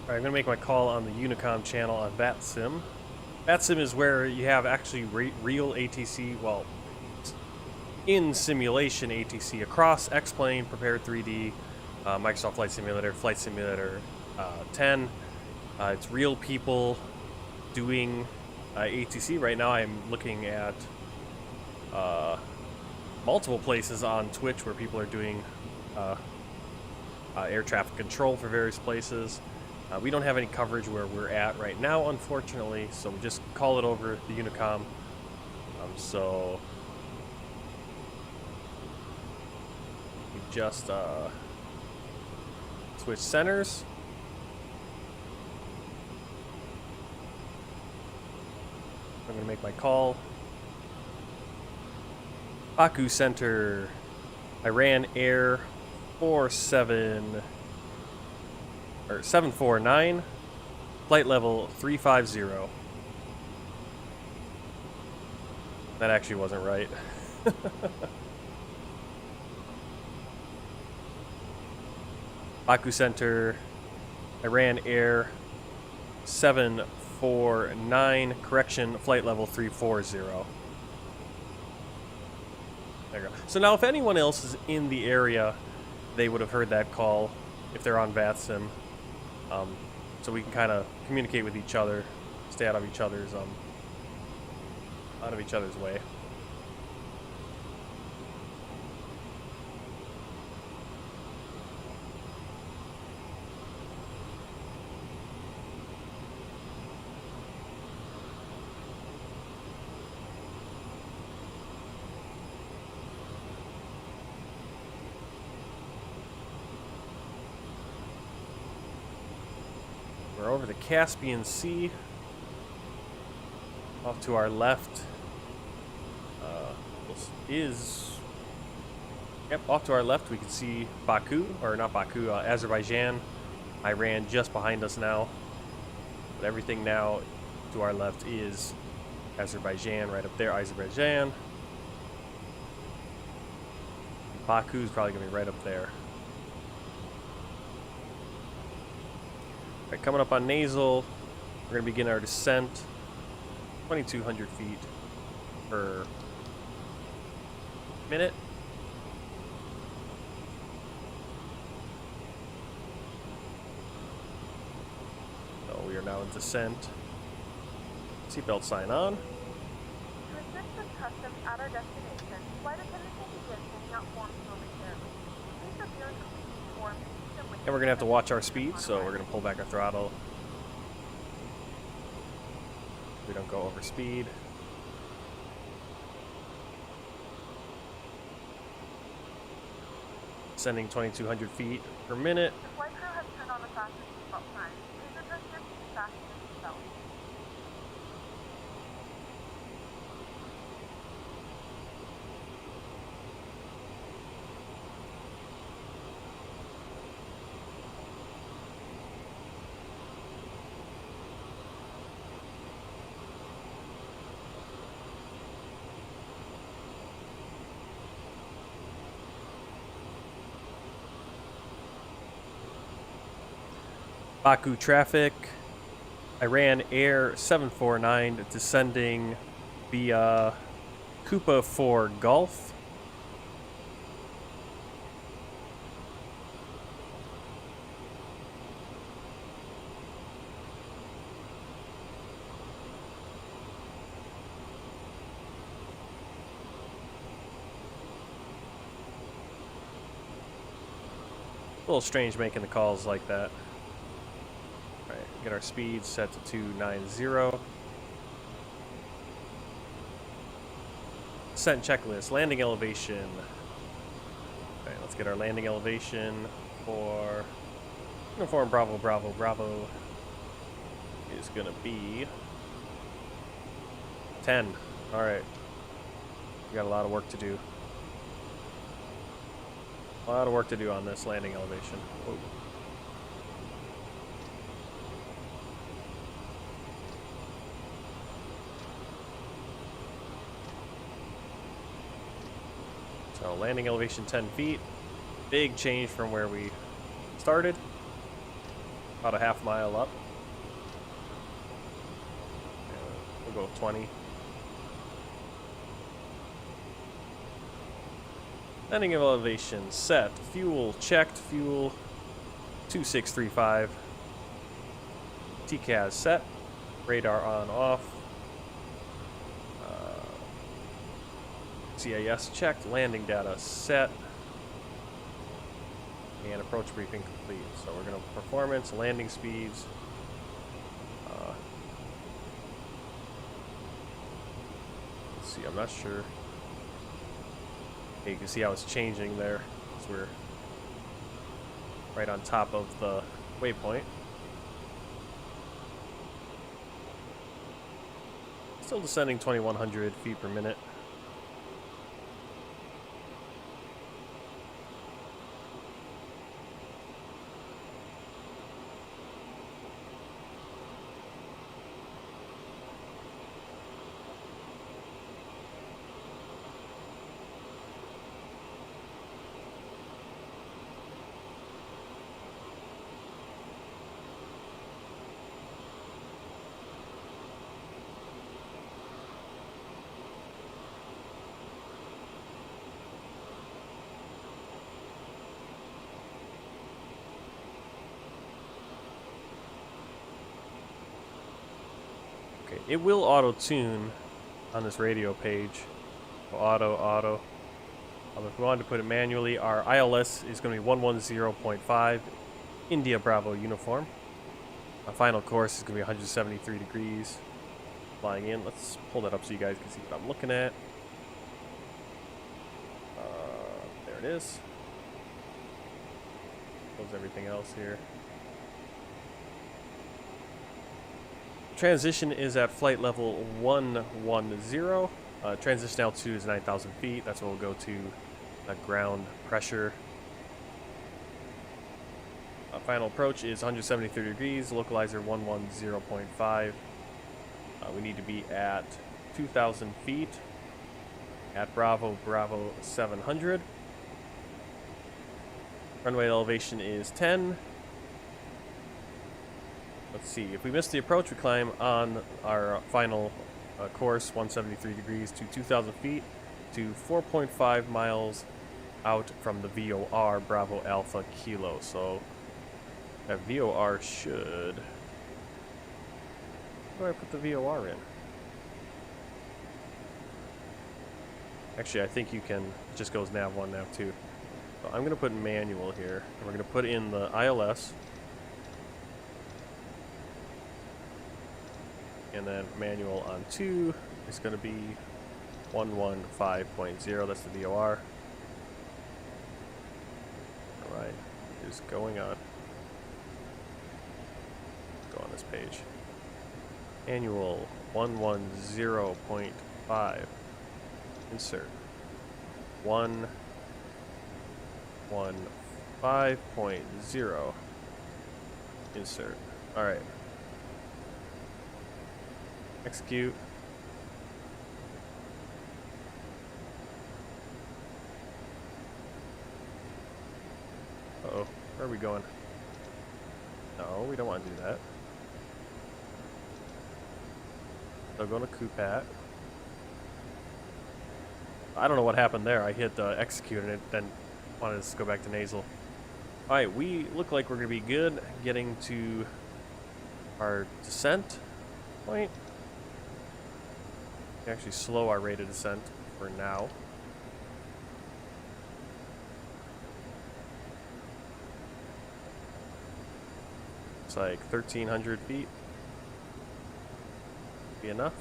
Alright, I'm gonna make my call on the Unicom channel on VATSIM. VATSIM is where you have actually real ATC, well, in simulation ATC across X-Plane, Prepared 3D, Microsoft Flight Simulator 10. It's real people doing ATC. Right now I'm looking at multiple places on Twitch where people are doing air traffic control for various places. We don't have any coverage where we're at right now, unfortunately, so we just call it over the Unicom. So we just switch centers. I'm going to make my call. Baku Center, Iran Air 749, flight level 350. That actually wasn't right. Baku Center, Iran Air 749, correction, flight level 340. There you go. So now if anyone else is in the area, they would have heard that call if they're on VATSIM. So we can kind of communicate with each other, stay out of each other's way. We're over the Caspian Sea. Off to our left off to our left we can see Baku, or not Baku, Azerbaijan. Iran just behind us now. But everything now to our left is Azerbaijan, right up there, Azerbaijan. Baku's probably going to be right up there. Alright, coming up on nasal, we're going to begin our descent. 2,200 feet per minute. So we are now in descent. Seatbelt sign on. To assist with customs at our destination, flight attendants will begin handing out forms momentarily. Please review and complete these forms. And we're going to have to watch our speed, so we're going to pull back our throttle. We don't go over speed. Sending 2,200 feet per minute. The flight crew has turned on the fasten seatbelt sign. Please adjust your seat fasten your seatbelt. Baku traffic, Iran Air 749 descending via Kupa 4 Gulf. A little strange making the calls like that. Get our speed set to 290. Descent checklist, landing elevation. Alright, let's get our landing elevation for Uniform Bravo Bravo Bravo is gonna be 10. Alright. We got a lot of work to do. A lot of work to do on this landing elevation. Whoa. So landing elevation 10 feet. Big change from where we started. About a half mile up. We'll go 20. Landing elevation set. Fuel checked. Fuel 2635. TCAS set. Radar on off. CAS checked. Landing data set. And approach briefing complete. So we're going to performance, landing speeds. Let's see, I'm not sure. Okay, you can see how it's changing there. So we're right on top of the waypoint. Still descending 2,100 feet per minute. Okay, it will auto-tune on this radio page. Auto. If we wanted to put it manually, our ILS is going to be 110.5, India Bravo uniform. Our final course is going to be 173 degrees. Flying in. Let's pull that up so you guys can see what I'm looking at. There it is. Close everything else here. Transition is at flight level 110. Transition altitude is 9,000 feet. That's what we'll go to ground pressure. Final approach is 173 degrees. Localizer 110.5. We need to be at 2,000 feet at Bravo 700. Runway elevation is 10. Let's see, if we miss the approach, we climb on our final course, 173 degrees to 2,000 feet to 4.5 miles out from the VOR, Bravo Alpha Kilo. So that VOR should... Where do I put the VOR in? Actually, I think you can, it just goes nav 1, nav 2. So I'm going to put manual here, and we're going to put in the ILS. And then manual on 2 is going to be 115.0. That's the VOR. Alright, it is going on. Go on this page. Annual 110.5. Insert. 115.0. Insert. Alright. Execute. Uh-oh. Where are we going? No, we don't want to do that. So go to Kupat. I don't know what happened there. I hit execute and it then wanted us to go back to nasal. Alright, we look like we're going to be good getting to our descent point. We can actually slow our rate of descent for now. It's like 1,300 feet. Be enough.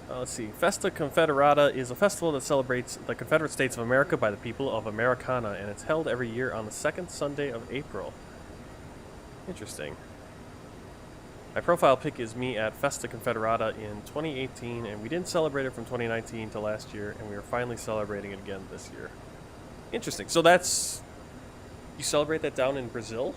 Let's see. Festa Confederata is a festival that celebrates the Confederate States of America by the people of Americana, and it's held every year on the second Sunday of April. Interesting. My profile pic is me at Festa Confederata in 2018, and we didn't celebrate it from 2019 to last year, and we are finally celebrating it again this year. Interesting. So that's... You celebrate that down in Brazil?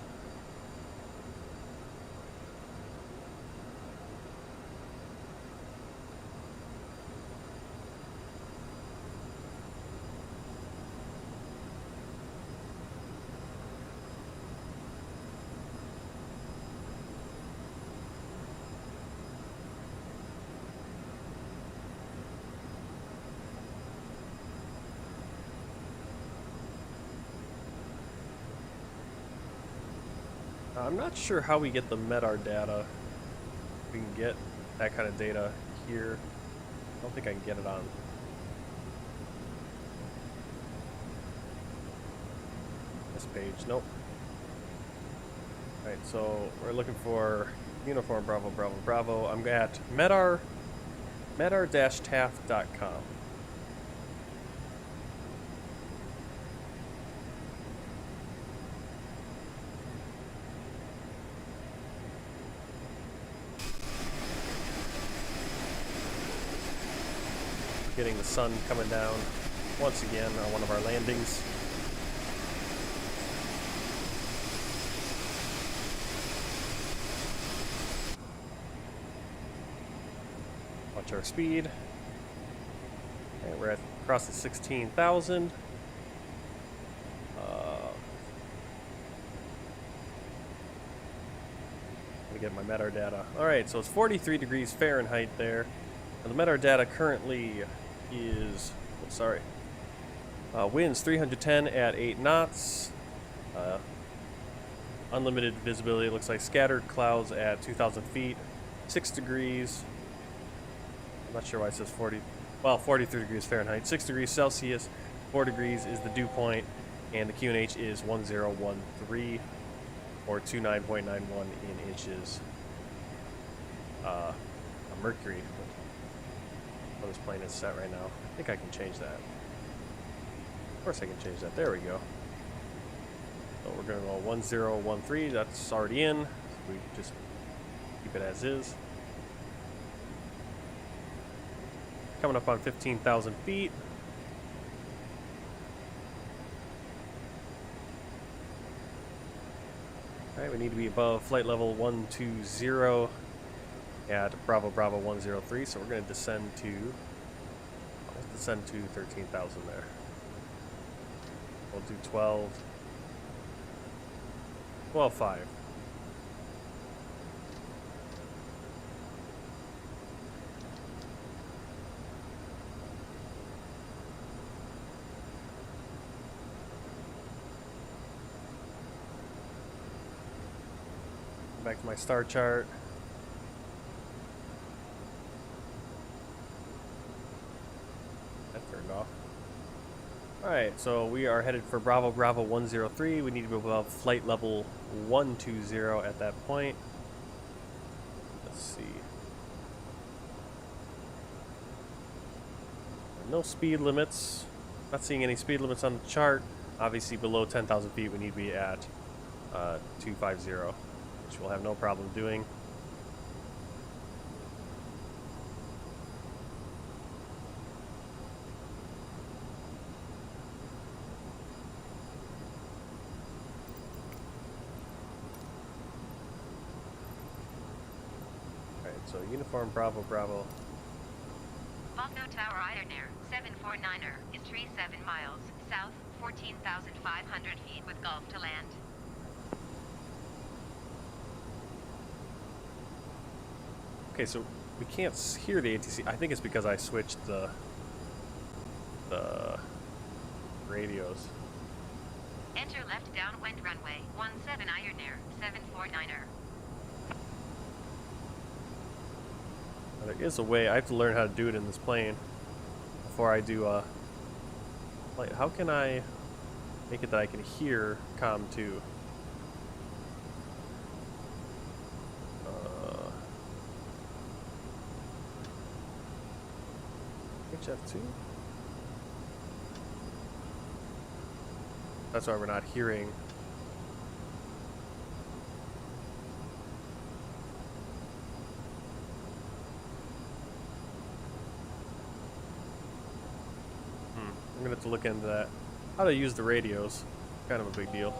I'm not sure how we get the MEDAR data. We can get that kind of data here. I don't think I can get it on this page. Nope. Alright, so we're looking for uniform Bravo Bravo Bravo. I'm at medar-taft.com. Getting the sun coming down once again on one of our landings. Watch our speed. And we're at across the 16,000. Let me get my MEDAR data. Alright, so it's 43 degrees Fahrenheit there. And the MEDAR data currently is, winds 310 at 8 knots. Unlimited visibility, it looks like scattered clouds at 2,000 feet, 6 degrees. I'm not sure why it says 43 degrees Fahrenheit, 6 degrees Celsius, 4 degrees is the dew point, and the QNH is 1013, or 29.91 in inches. A mercury. How this plane is set right now. I think I can change that. Of course I can change that. There we go. So we're going to go 1013. That's already in. So we just keep it as is. Coming up on 15,000 feet. Alright, we need to be above flight level 120 at Bravo Bravo 103, so we're going to descend to 13,000 there. We'll do 12.5. Back to my star chart. Alright, so we are headed for Bravo Bravo 103. We need to be above flight level 120 at that point. Let's see. No speed limits. Not seeing any speed limits on the chart. Obviously below 10,000 feet we need to be at 250, which we'll have no problem doing. So uniform Bravo Bravo. Baku Tower Iron 749er is 37 miles south, 14,500 feet with Gulf to land. Okay, so we can't hear the ATC. I think it's because I switched the radios. Enter left downwind runway 17 Iron 749er. There is a way. I have to learn how to do it in this plane before I do flight. How can I make it that I can hear COM 2? HF2? That's why we're not hearing. I'm gonna have to look into that. How to use the radios. Kind of a big deal.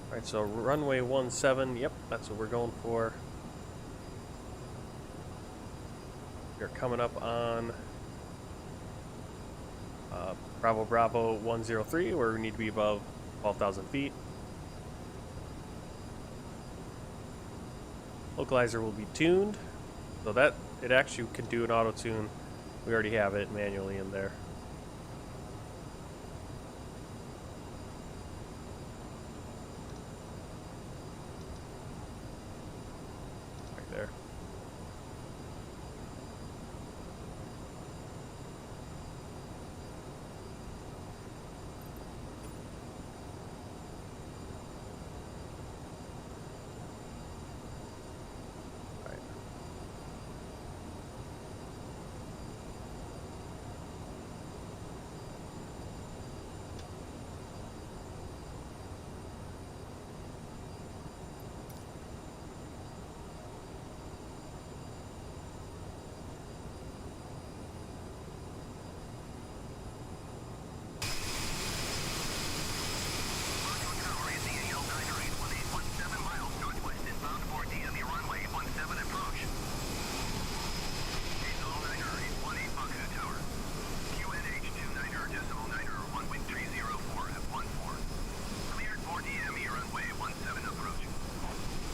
Alright, so runway 17, yep, that's what we're going for. We're coming up on Bravo Bravo 103, where we need to be above 12,000 feet. Localizer will be tuned, so that it actually can do an auto tune We already have it manually in there. Right there.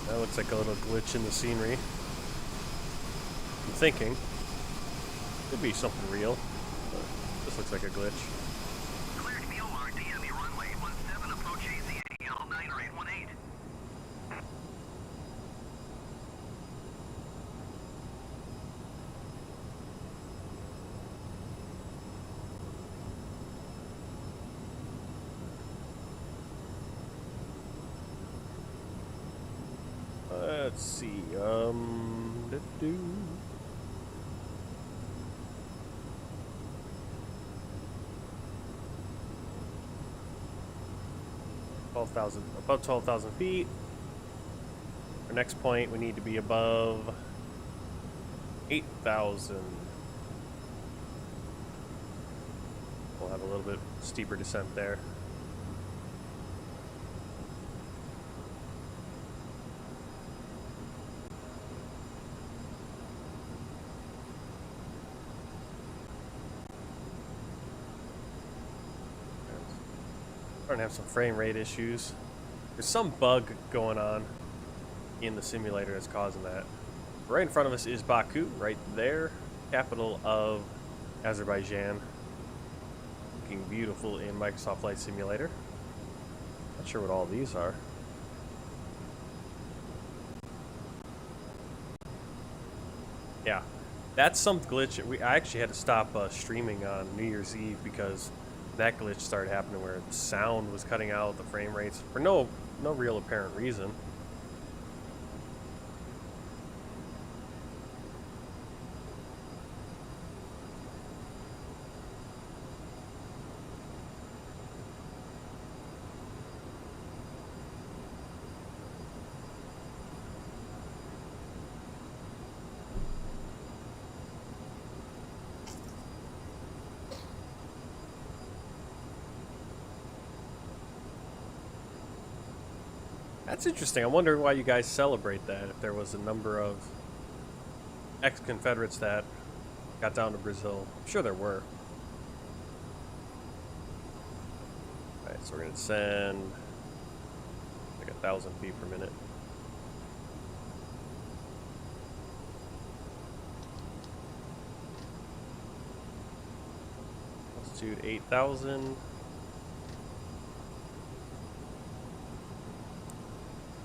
That looks like a little glitch in the scenery. I'm thinking. Could be something real. But this looks like a glitch. Cleared VOR, DME runway 17, approach AZA, L9 or 818. Let's see, 12,000, above 12,000 feet. Our next point, we need to be above 8,000. We'll have a little bit steeper descent there. Starting to have some frame rate issues. There's some bug going on in the simulator that's causing that. Right in front of us is Baku, right there, capital of Azerbaijan. Looking beautiful in Microsoft Flight Simulator. Not sure what all these are. Yeah, that's some glitch. I actually had to stop streaming on New Year's Eve because that glitch started happening where the sound was cutting out, the frame rates, for no real apparent reason. That's interesting. I wonder why you guys celebrate that, if there was a number of ex-Confederates that got down to Brazil. I'm sure there were. Alright, so we're going to send like 1,000 feet per minute. Altitude 8,000.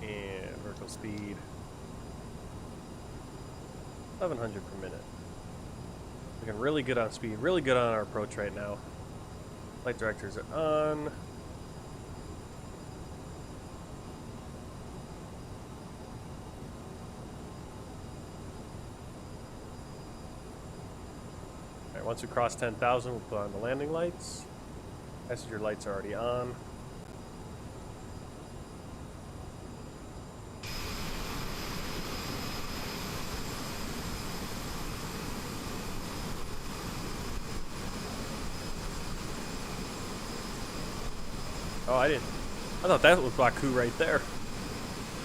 And vertical speed 700 per minute. Looking really good on speed, really good on our approach right now. Flight directors are on. Alright, once we cross 10,000, we'll put on the landing lights. Passenger lights are already on. Oh, I thought that was Baku right there.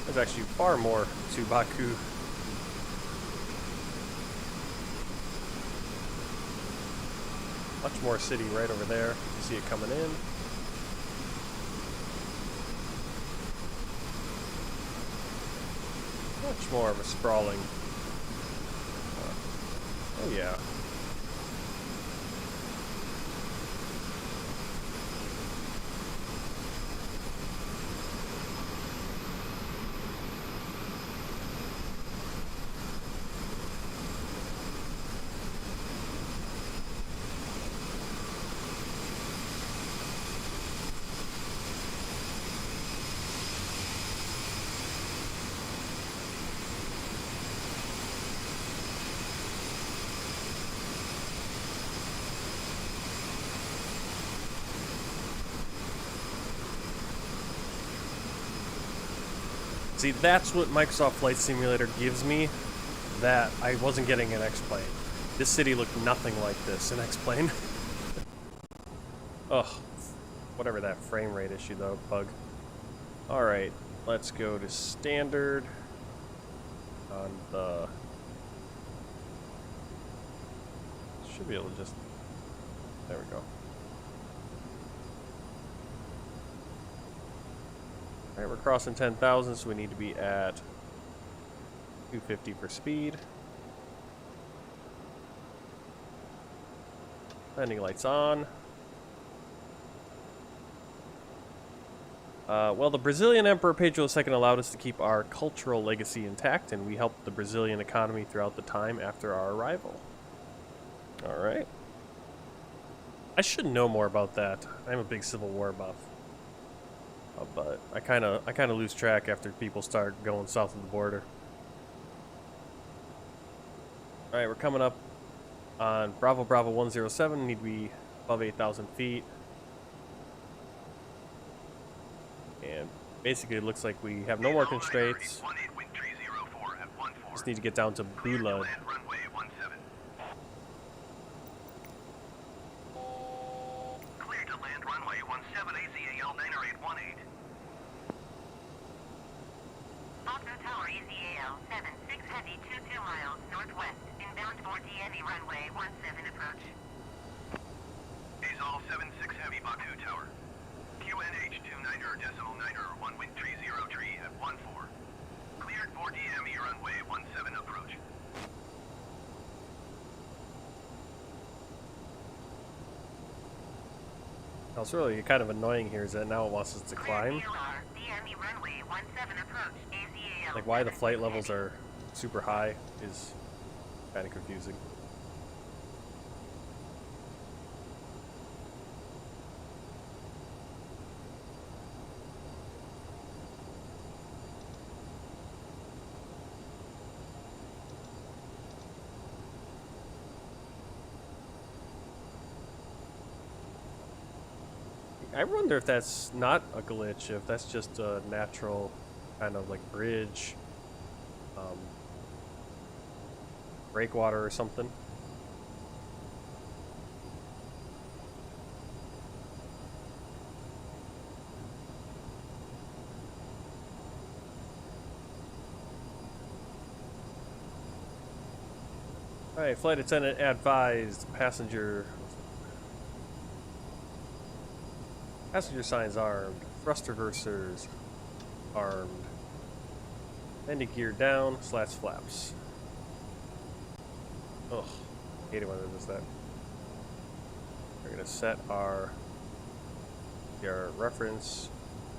There's actually far more to Baku. Much more city right over there. You see it coming in. Much more of a sprawling. Oh yeah. See, that's what Microsoft Flight Simulator gives me that I wasn't getting in X-Plane. This city looked nothing like this in X-Plane. Ugh. Whatever that frame rate issue, though, bug. Alright, let's go to standard on the... Should be able to just... There we go. Alright, we're crossing 10,000, so we need to be at 250 for speed. Landing lights on. Well, the Brazilian Emperor Pedro II allowed us to keep our cultural legacy intact, and we helped the Brazilian economy throughout the time after our arrival. Alright. I should know more about that. I'm a big Civil War buff. But I kind of lose track after people start going south of the border. Alright, we're coming up on Bravo 107. Need to be above 8,000 feet. And basically it looks like we have no more constraints. Just need to get down to Bulud. Azol 76 Heavy Baku Tower. QNH 29er decimal 9er 1 wind 30 tree at 14. Cleared for DME runway 17 approach. What's really kind of annoying here is that now it wants us to climb. Like why the flight levels are super high is kind of confusing. I wonder if that's not a glitch, if that's just a natural kind of like bridge, breakwater or something. Alright, flight attendant advised passenger signs armed, thrust reversers armed, landing gear down, slats flaps. Ugh, hate it when it does that. We're gonna set our reference,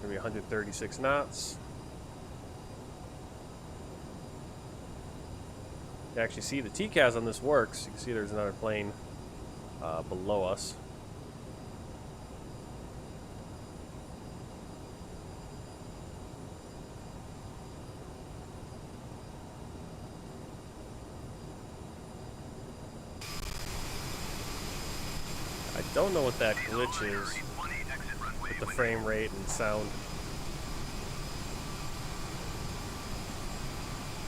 gonna be 136 knots. You can actually see the TCAS on this works. You can see there's another plane below us. I don't know what that glitch is with the frame rate and sound.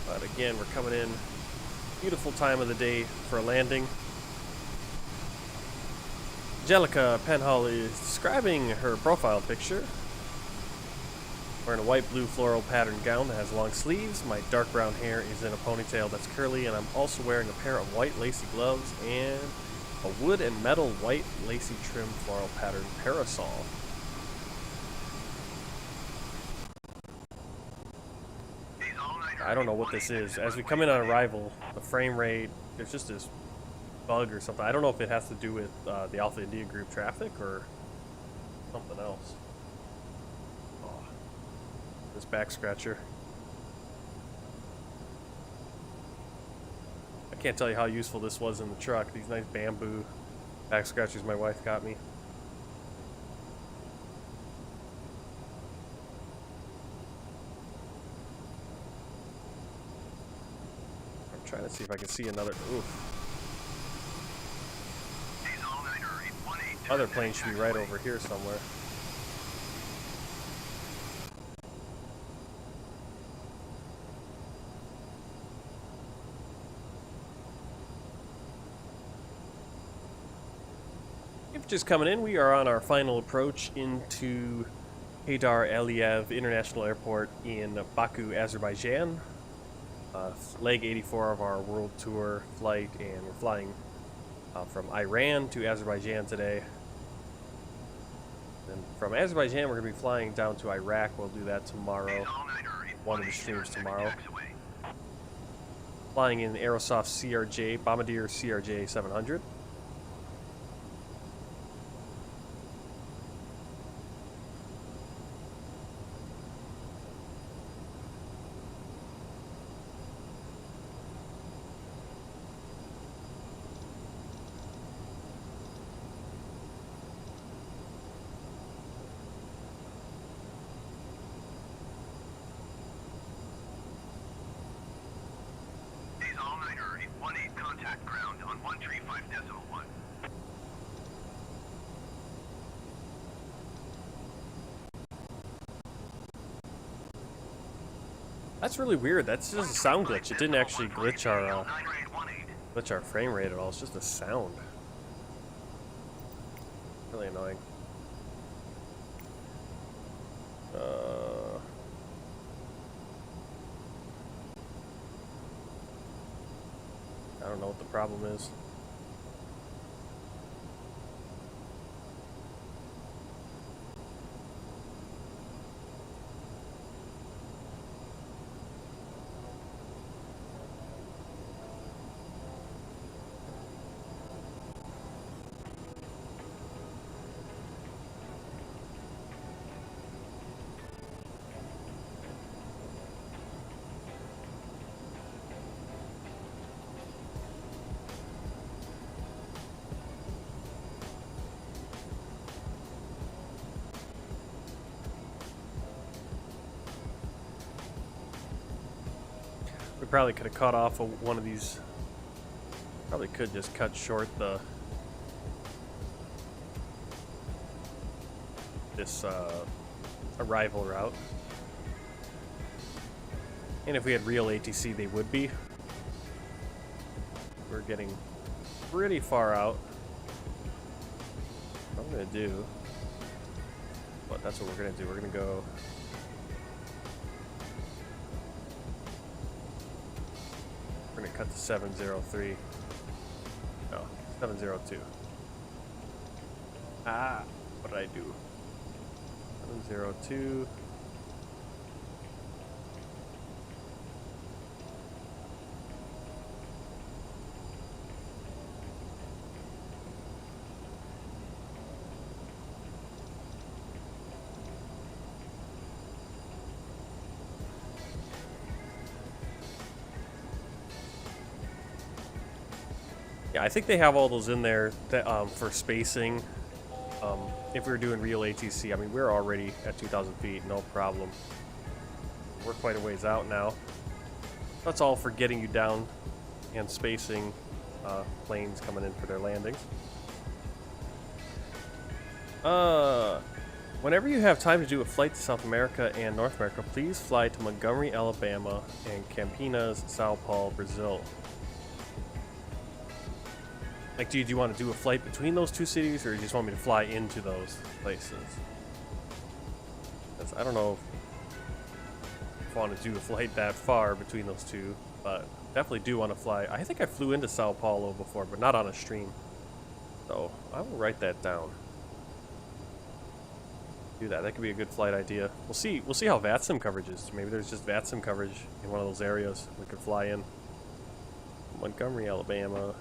But again, we're coming in. Beautiful time of the day for a landing. Angelica Penhall is describing her profile picture. Wearing a white, blue floral patterned gown that has long sleeves. My dark brown hair is in a ponytail that's curly, and I'm also wearing a pair of white lacy gloves and a wood and metal white lacy trim floral pattern parasol. I don't know what this is. As we come in on arrival, the frame rate, there's just this bug or something. I don't know if it has to do with the Alpha India group traffic or something else. Oh, this back scratcher. I can't tell you how useful this was in the truck. These nice bamboo back scratchers my wife got me. I'm trying to see if I can see another. Oof. Other plane should be right over here somewhere. Just coming in, we are on our final approach into Heydar Aliyev International Airport in Baku, Azerbaijan. Leg 84 of our world tour flight, and we're flying from Iran to Azerbaijan today. And from Azerbaijan, we're going to be flying down to Iraq. We'll do that tomorrow. One of the streams tomorrow. Flying in Aerosoft CRJ, Bombardier CRJ-700. Contact ground on 135.1. That's really weird. That's just a sound glitch. It didn't actually glitch our frame rate at all. It's just a sound. Really annoying. I don't know what the problem is. We probably could have cut off one of these. Probably could just cut short this arrival route. And if we had real ATC, they would be. We're getting pretty far out. What I'm gonna do, but that's what we're gonna do. We're gonna go. We're gonna cut to 703. No, 702. Ah, what did I do? 702. Yeah, I think they have all those in there that, for spacing. If we were doing real ATC, I mean, we're already at 2,000 feet, no problem. We're quite a ways out now. That's all for getting you down and spacing planes coming in for their landings. Whenever you have time to do a flight to South America and North America, please fly to Montgomery, Alabama and Campinas, Sao Paulo, Brazil. Like, do you want to do a flight between those two cities, or do you just want me to fly into those places? I don't know if I want to do a flight that far between those two, but definitely do want to fly. I think I flew into Sao Paulo before, but not on a stream. So I will write that down. Do that. That could be a good flight idea. We'll see how VATSIM coverage is. Maybe there's just VATSIM coverage in one of those areas we could fly in. Montgomery, Alabama.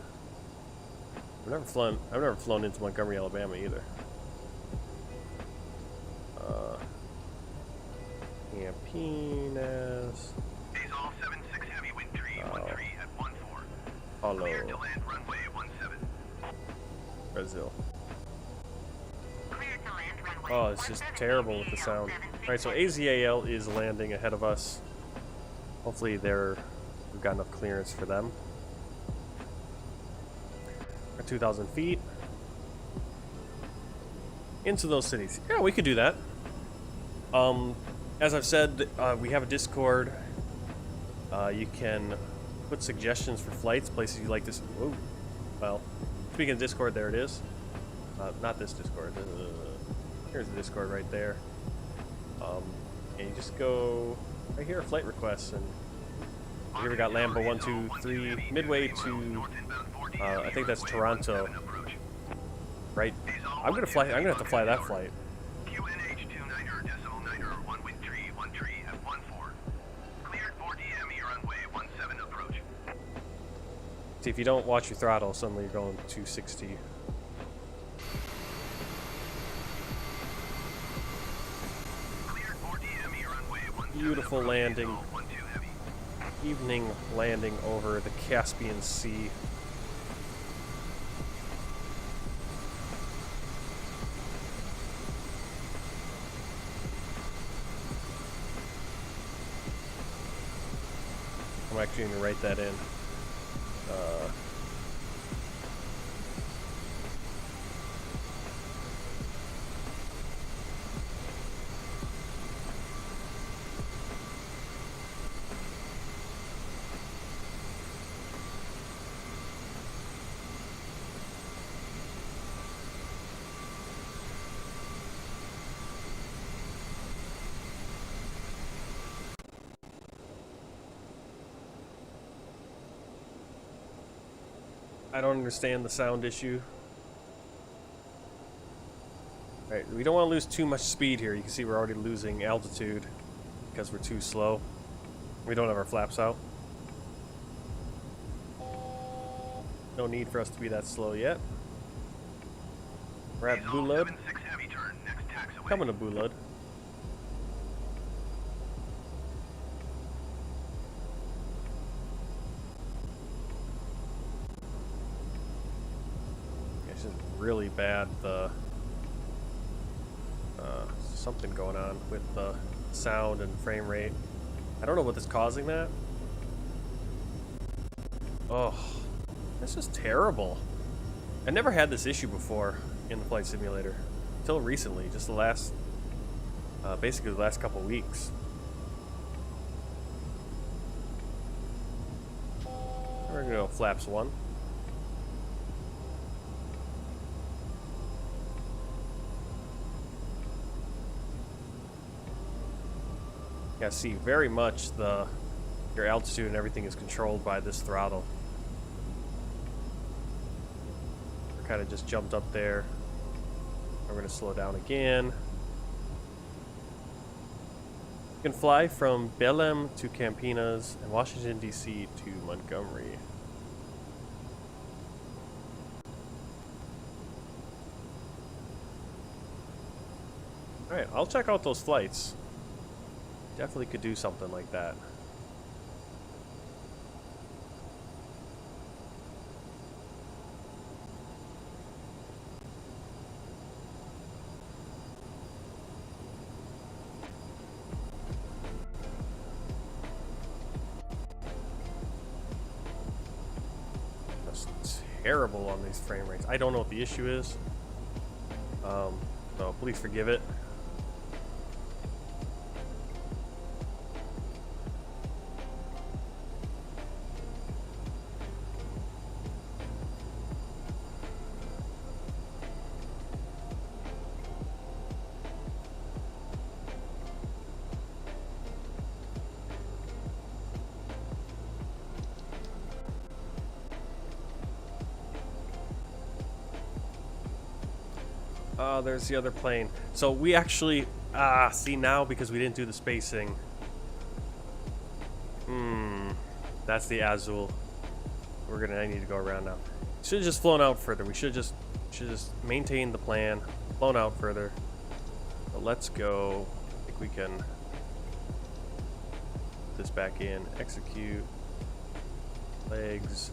I've never flown into Montgomery, Alabama either. Campinas. All 76 heavy wind 313 at 14. Hello. Clear to land runway 17. Brazil. Clear to land runway. Oh, it's just terrible with the sound. Alright, so AZAL is landing ahead of us. Hopefully we've got enough clearance for them. 2,000 feet into those cities. Yeah, we could do that. As I've said, we have a Discord. You can put suggestions for flights, places you like this. Whoa. Well, speaking of Discord, there it is. Not this Discord. Here's the Discord right there. And you just go right here, flight requests, and here we got Lambo 123 midway to I think that's Toronto. Right? I'm gonna have to fly that flight. See, if you don't watch your throttle, suddenly you're going 260. Beautiful landing. Evening landing over the Caspian Sea. I'm actually going to write that in. I don't understand the sound issue. Right, we don't want to lose too much speed here. You can see we're already losing altitude because we're too slow. We don't have our flaps out. No need for us to be that slow yet. We're at Bulud. Coming to Bulud. It's just really bad. The something going on with the sound and frame rate. I don't know what is causing that. Oh, this is terrible. I never had this issue before in the flight simulator until recently, just the last, basically the last couple weeks. We're gonna go flaps 1. Yeah, see, very much your altitude and everything is controlled by this throttle. We're kind of just jumped up there. We're going to slow down again. You can fly from Belém to Campinas and Washington, D.C. to Montgomery. Alright, I'll check out those flights. Definitely could do something like that. That's terrible on these frame rates. I don't know what the issue is. So please forgive it. Oh, there's the other plane. So we actually, see now because we didn't do the spacing. That's the Azul. I need to go around now. Should have just flown out further. We should just maintain the plan, flown out further. But let's go. I think we can put this back in. Execute. Legs.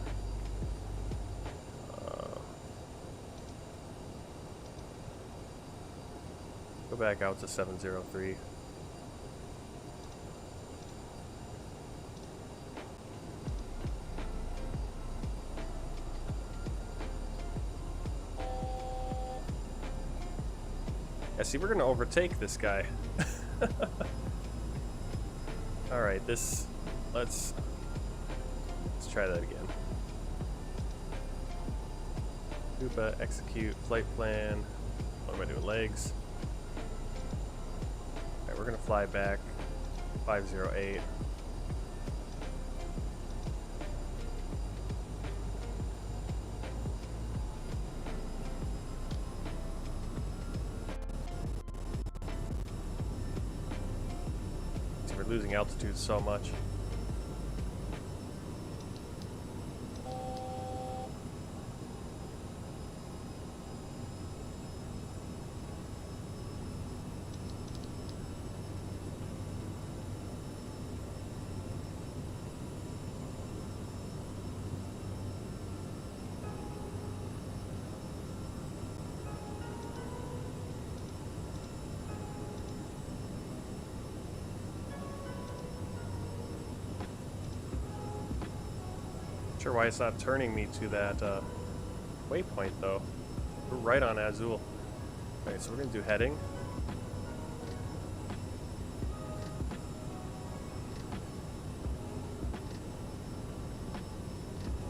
Go back out to 703. Yeah, see, we're gonna overtake this guy. All right, let's try that again. Cuba, execute, flight plan. What am I doing? Legs. Alright, we're gonna fly back 508. See, we're losing altitude so much. Sure why it's not turning me to that waypoint though. We're right on Azul. Okay, so we're gonna do heading.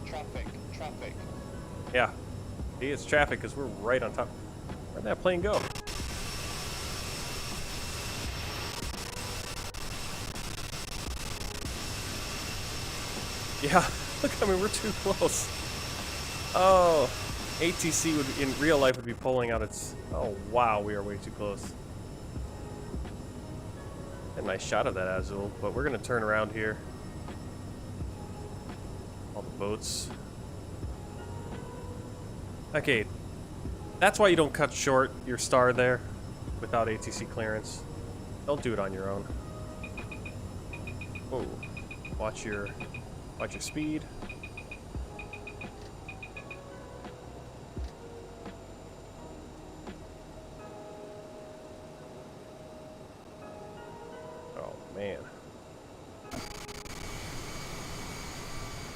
Traffic. Yeah, see, it's traffic because we're right on top. Where'd that plane go? Yeah. Look, I mean, we're too close. Oh, ATC would, in real life, would be pulling out its... Oh, wow, we are way too close. A nice shot of that Azul, but we're going to turn around here. All the boats. Okay, that's why you don't cut short your star there without ATC clearance. Don't do it on your own. Whoa. Watch your speed. Oh man.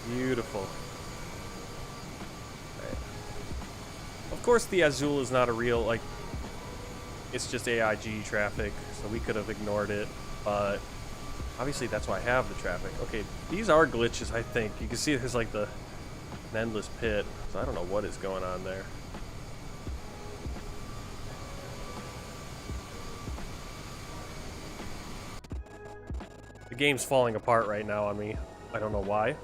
Beautiful. Right. Of course the Azul is not a real, like, it's just AIG traffic, so we could have ignored it, but obviously that's why I have the traffic. Okay, these are glitches, I think. You can see there's like an endless pit, so I don't know what is going on there. The game's falling apart right now on me. I don't know why.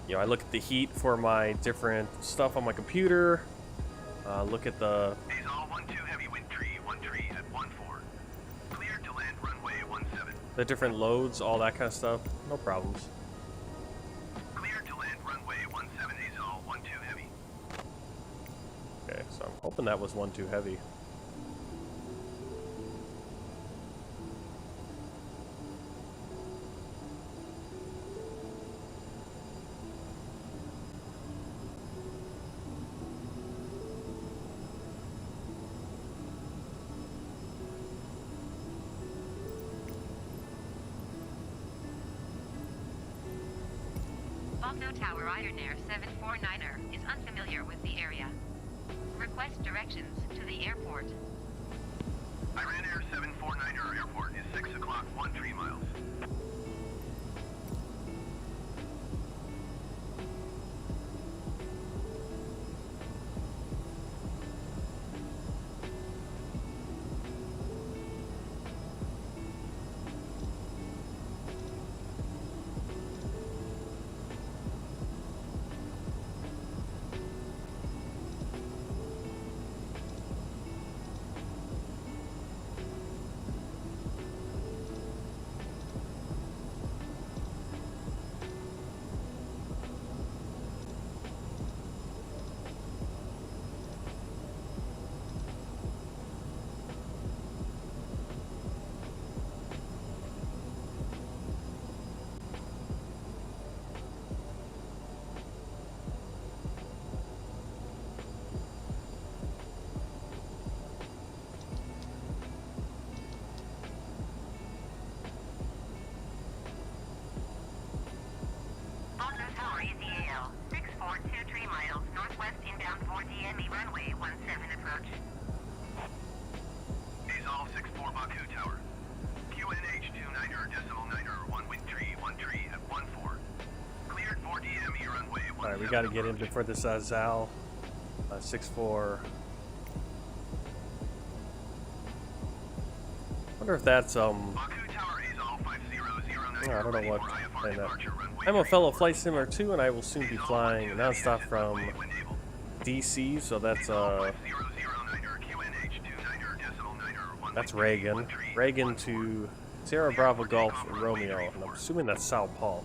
You know, I look at the heat for my different stuff on my computer. Look at the... the different loads, all that kind of stuff. No problems. Clear to land runway 17 is all 12 heavy. Okay, so I'm hoping that was 12 heavy. Baku Tower Ryanair 749er is unfamiliar with the area. Request directions to the airport. Ryanair 749er airport is 6 o'clock, 13 miles. Alright, we gotta get in before this Zal 6-4. Wonder if that's I don't know what plane that. I'm a fellow flight simmer too, and I will soon be flying nonstop from DC, so that's Reagan. Reagan to Sierra Bravo Golf Romeo, and I'm assuming that's Sao Paulo.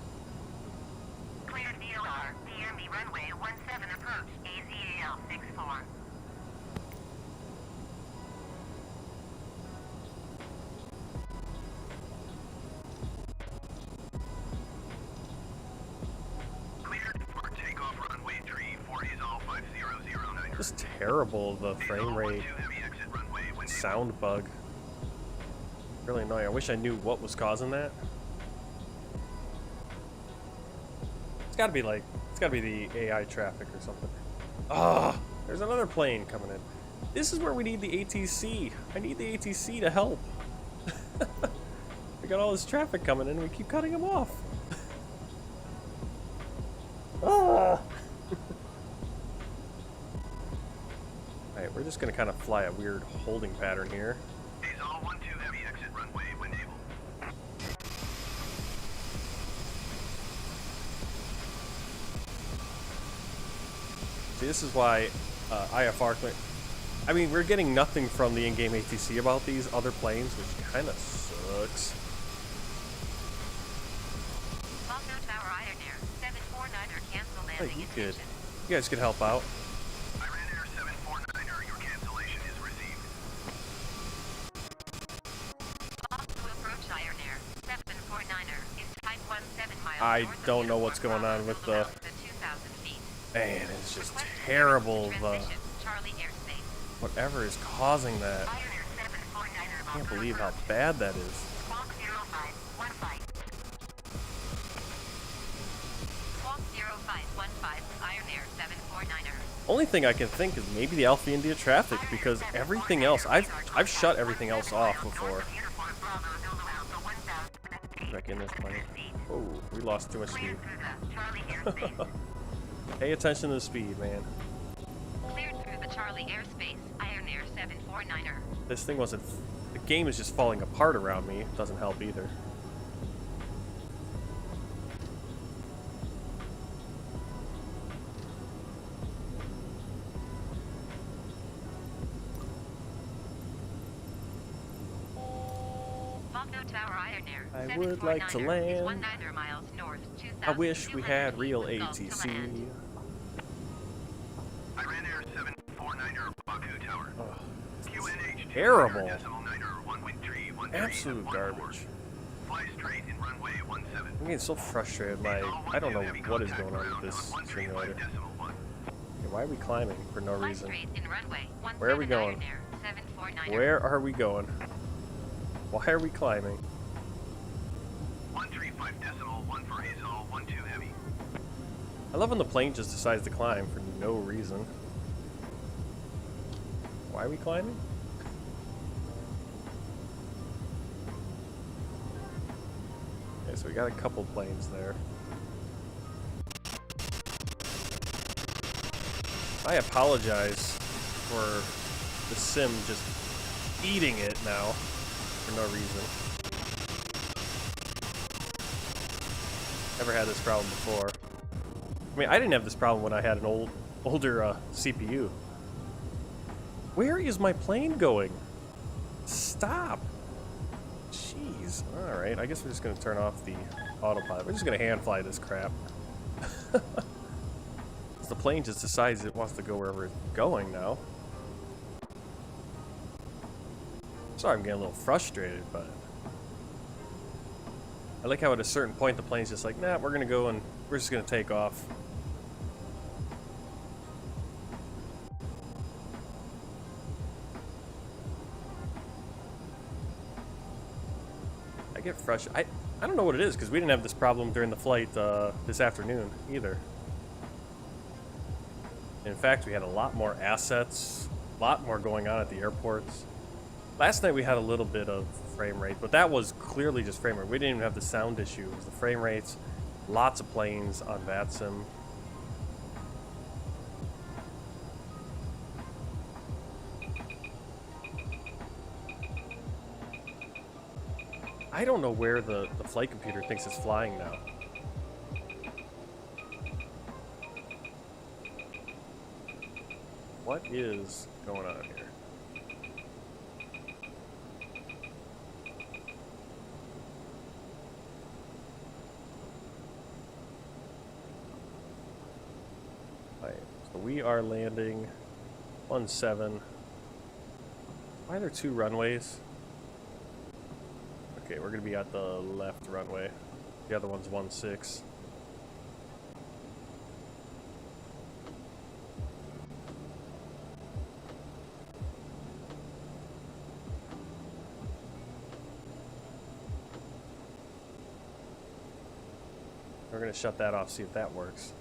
Cleared VLR, DMB runway 17 approach, AZAL 64. Cleared for takeoff runway 34 is all 5009. Just terrible, the frame rate, sound bug. Really annoying. I wish I knew what was causing that. It's gotta be the AI traffic or something. Ah, there's another plane coming in. This is where we need the ATC. I need the ATC to help. We got all this traffic coming in, we keep cutting them off. Ah! Alright, we're just gonna kind of fly a weird holding pattern here. See, this is why IFR... I mean, we're getting nothing from the in-game ATC about these other planes, which kind of sucks. Hey, you guys could help out. Ryanair 749er, your cancellation is received. Approach Ryanair 749er is type 17 miles. I don't know what's going on with the... Man, it's just terrible, the... Whatever is causing that. I can't believe how bad that is. Only thing I can think is maybe the Alpha India traffic, because everything else, I've shut everything else off before. Back in this plane. Oh, we lost too much speed. Pay attention to the speed, man. Cleared through the Charlie airspace, Ryanair 749er. This thing wasn't... The game is just falling apart around me. It doesn't help either. I would like to land. I wish we had real ATC. Ryanair 749er, Baku Tower. Oh, QNH terrible. Absolute Absolute garbage. Fly straight in runway 17. I'm getting so frustrated. Like, I don't know what is going on with this simulator. Okay, why are we climbing for no reason? Where are we going? Where are we going? Why are we climbing? 135.1 for Azal, 12 heavy. I love when the plane just decides to climb for no reason. Why are we climbing? Okay, so we got a couple planes there. I apologize for the sim just eating it now for no reason. Never had this problem before. I mean, I didn't have this problem when I had an older CPU. Where is my plane going? Stop! Jeez. Alright, I guess we're just going to turn off the autopilot. We're just going to hand fly this crap. The plane just decides it wants to go wherever it's going now. Sorry, I'm getting a little frustrated, but... I like how at a certain point the plane's just like, nah, we're gonna go and we're just gonna take off. I get frustrated. I don't know what it is, because we didn't have this problem during the flight this afternoon either. In fact, we had a lot more assets, a lot more going on at the airports. Last night we had a little bit of frame rate, but that was clearly just frame rate. We didn't even have the sound issue. It was the frame rates, lots of planes on VATSIM. I don't know where the flight computer thinks it's flying now. What is going on here? Right, so we are landing 17. Why are there 2 runways? Okay, we're gonna be at the left runway. The other one's 16. We're gonna shut that off, see if that works.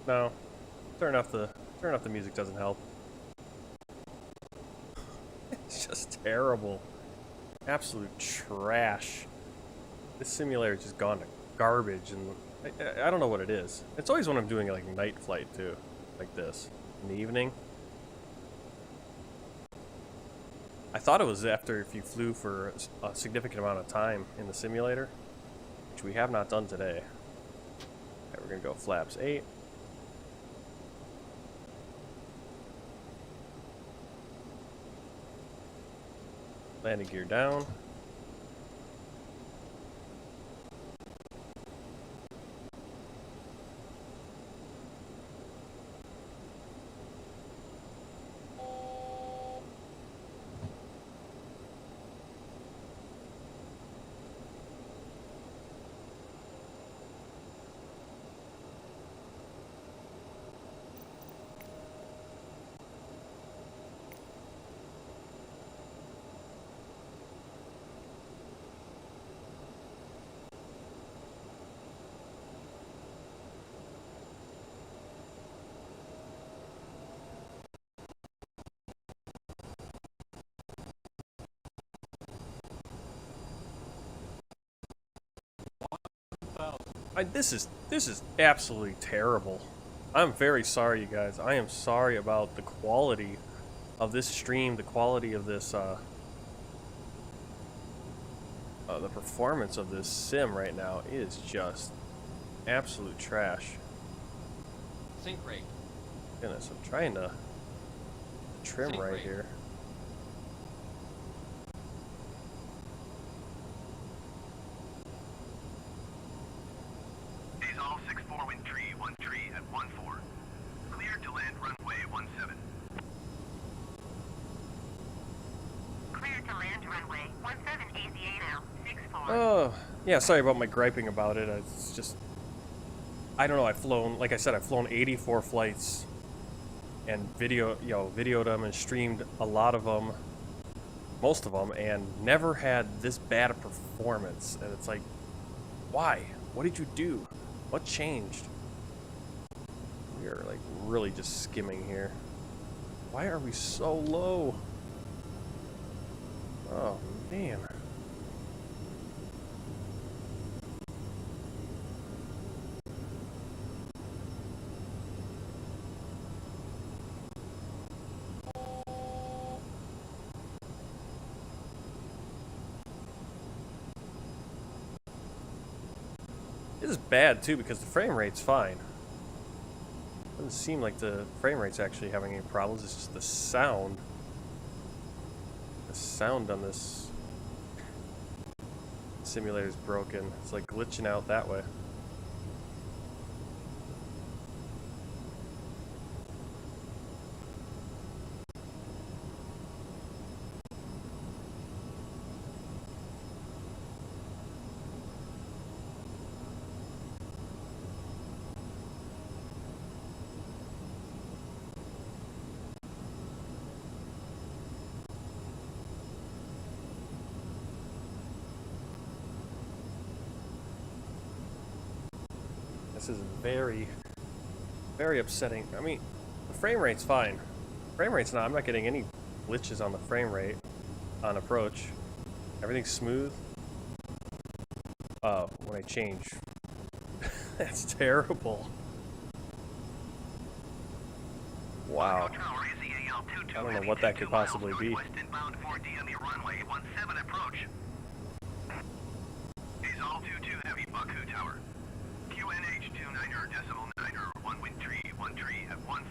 No, turn off the music doesn't help. It's just terrible. Absolute trash. This simulator's just gone to garbage, and I don't know what it is. It's always when I'm doing like night flight too, like this in the evening. I thought it was after if you flew for a significant amount of time in the simulator, which we have not done today. Okay, we're gonna go flaps 8. Landing gear down. This is absolutely terrible. I'm very sorry, you guys. I am sorry about the quality of this stream, the quality of this, the performance of this sim right now is just absolute trash. Sync rate. Goodness, I'm trying to trim Sync right rate. here. All 6-4 wind tree, 1 tree at 1-4. Clear to land runway 17. Clear to land runway 17 AZA now, 6-4. Oh, yeah, sorry about my griping about it. It's just, I don't know, I've flown, like I said, I've flown 84 flights and videoed them and streamed a lot of them, most of them, and never had this bad a performance. And it's like, why? What did you do? What changed? We are like really just skimming here. Why are we so low? Oh, man. This is bad too because the frame rate's fine. Doesn't seem like the frame rate's actually having any problems. It's just the sound. The sound on this simulator is broken. It's like glitching out that way. This is very, very upsetting. I mean, the frame rate's fine. Frame rate's not, I'm not getting any glitches on the frame rate on approach. Everything's smooth. Oh, when I change. That's terrible. Wow. I don't know what that could possibly be. Baku Tower. QNH29er decimal 9er, 1 wind tree, 1 tree at 14.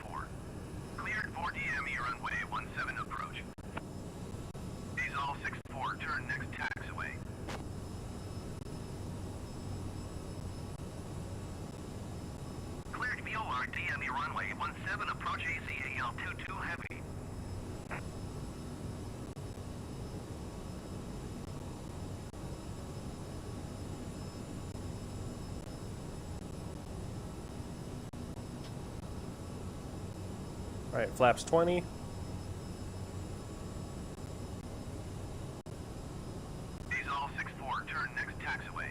Cleared for DME runway 17 approach. Azol 64, turn next taxiway. Cleared VOR DME runway 17 approach ACAL 22 heavy. Alright, flaps 20. Azol 64, turn next taxiway.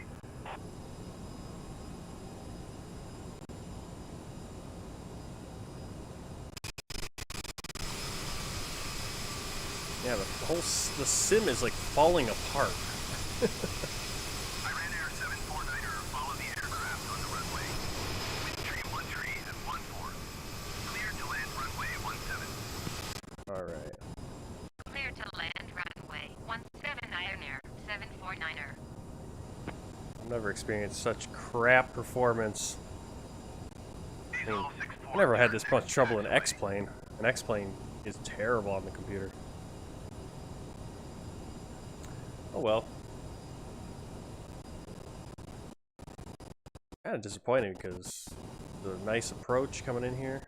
Yeah, the sim is like falling apart. Iran Air 749er, follow the aircraft on the runway. Wind tree 1 tree at 14. Cleared to land runway 17. Alright. Clear to land runway 17 Iron Air 749er. I've never experienced such crap performance. I mean, I never had this much trouble in X-Plane. An X-Plane is terrible on the computer. Oh well. Kind of disappointing because the nice approach coming in here.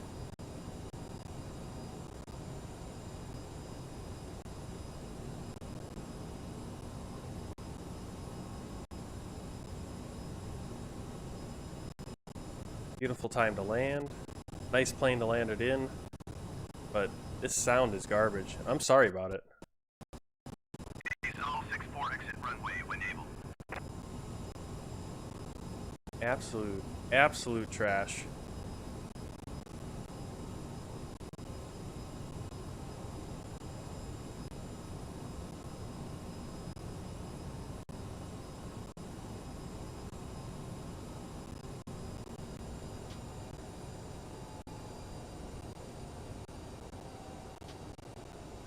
Beautiful time to land. Nice plane to land it in. But this sound is garbage. I'm sorry about it. Azol 64, exit runway when able. Absolute trash.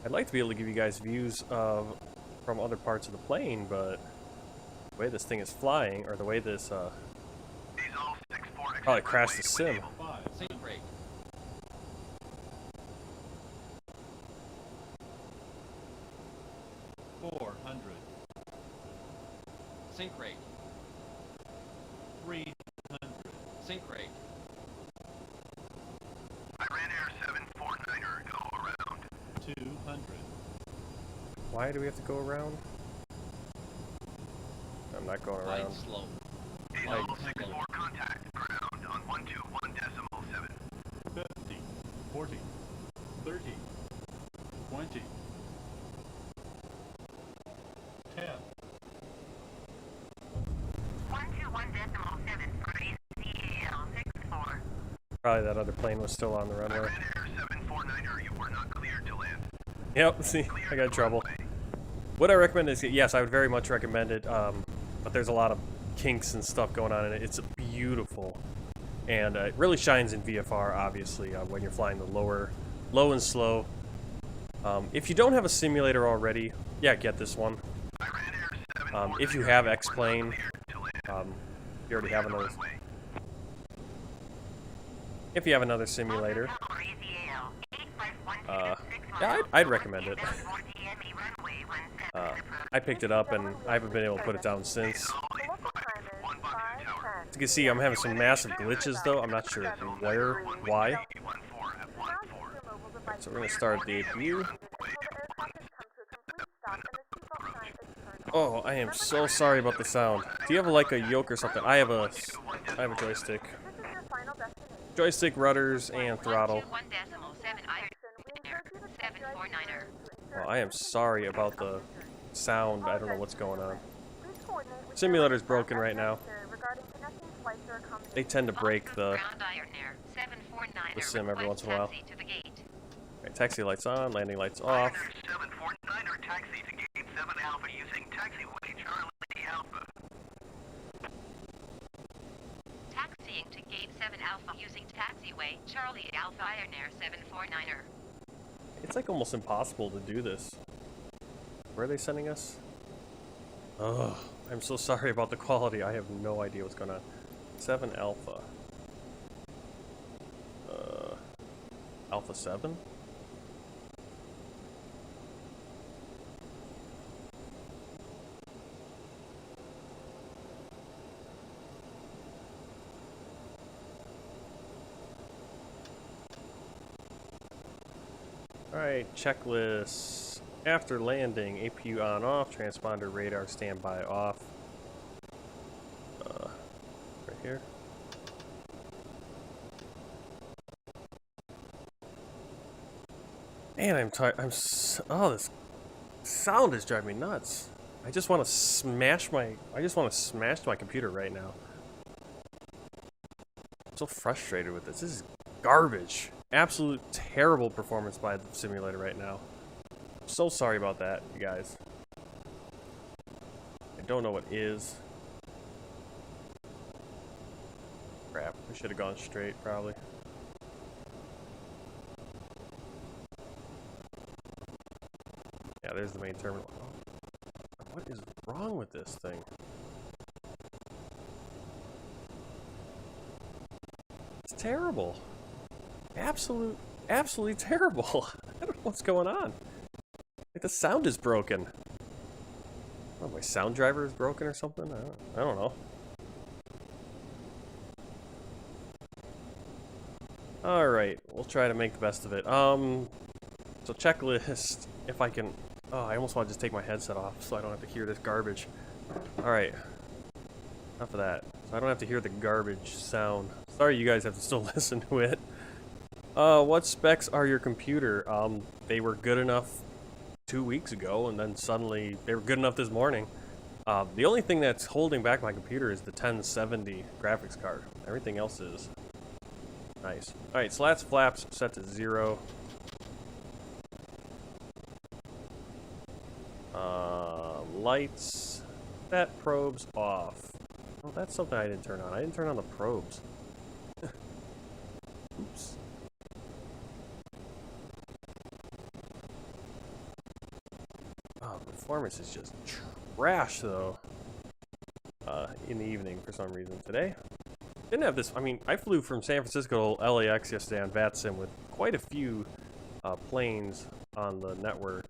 I'd like to be able to give you guys views of from other parts of the plane, but the way this thing is flying, or the way this Azol 64, exit probably crashed the runway when sim. able. Sync rate. 400. Sync rate. 300. Sync rate. Iran Air 749er, go around. 200. Why do we have to go around? I'm not going Flight around. slow. Azol 64, contact ground on 121.7. 50. 40. 30. 20. 10. 121.7 for ACAL 64. Probably that other plane was still on the runway. Iran Air 749er, you were not cleared to land. Yep, see, I got in trouble. What I recommend is, yes, I would very much recommend it, but there's a lot of kinks and stuff going on in it. It's beautiful, and it really shines in VFR, obviously, when you're flying the low and slow. If you don't have a simulator already, yeah, get this one. If you have X-Plane, you already have another. If you have another simulator, yeah, I'd recommend it. I picked it up and I haven't been able to put it down since. As you can see, I'm having some massive glitches though. I'm not sure why. Right, so we're going to start the APU. Oh, I am so sorry about the sound. Do you have like a yoke or something? I have a joystick. Joystick, rudders, and throttle. Well, I am sorry about the sound. I don't know what's going on. Simulator's broken right now. They tend to break the sim every once in a while. Right, taxi lights on, landing lights off. 749er, taxi to gate 7 Alpha using taxiway Charlie Alpha. Taxiing to gate 7 Alpha using taxiway Charlie Alpha Iron Air 749er. It's like almost impossible to do this. Where are they sending us? Ugh. I'm so sorry about the quality. I have no idea what's going on. 7 Alpha. Alpha 7? Alright, checklist. After landing, APU on off, transponder radar standby off. Right here. Man, I'm tired. Oh, this sound is driving me nuts. I just want to smash my computer right now. I'm so frustrated with this. This is garbage. Absolute terrible performance by the simulator right now. I'm so sorry about that, you guys. I don't know what is. Crap, we should have gone straight, probably. Yeah, there's the main terminal. Oh, what is wrong with this thing? It's terrible. Absolutely terrible. I don't know what's going on. Like the sound is broken. Oh, my sound driver is broken or something? I don't know. Alright, we'll try to make the best of it. So checklist, if I can... Oh, I almost want to just take my headset off so I don't have to hear this garbage. Alright. Enough of that. So I don't have to hear the garbage sound. Sorry you guys have to still listen to it. What specs are your computer? They were good enough 2 weeks ago, and then suddenly they were good enough this morning. The only thing that's holding back my computer is the 1070 graphics card. Everything else is nice. Alright, slats flaps set to 0. Lights, set probes off. Oh, that's something I didn't turn on. I didn't turn on the probes. Oops. Oh, performance is just trash though. In the evening for some reason today. Didn't have this. I mean, I flew from San Francisco to LAX yesterday on VATSIM with quite a few planes on the network.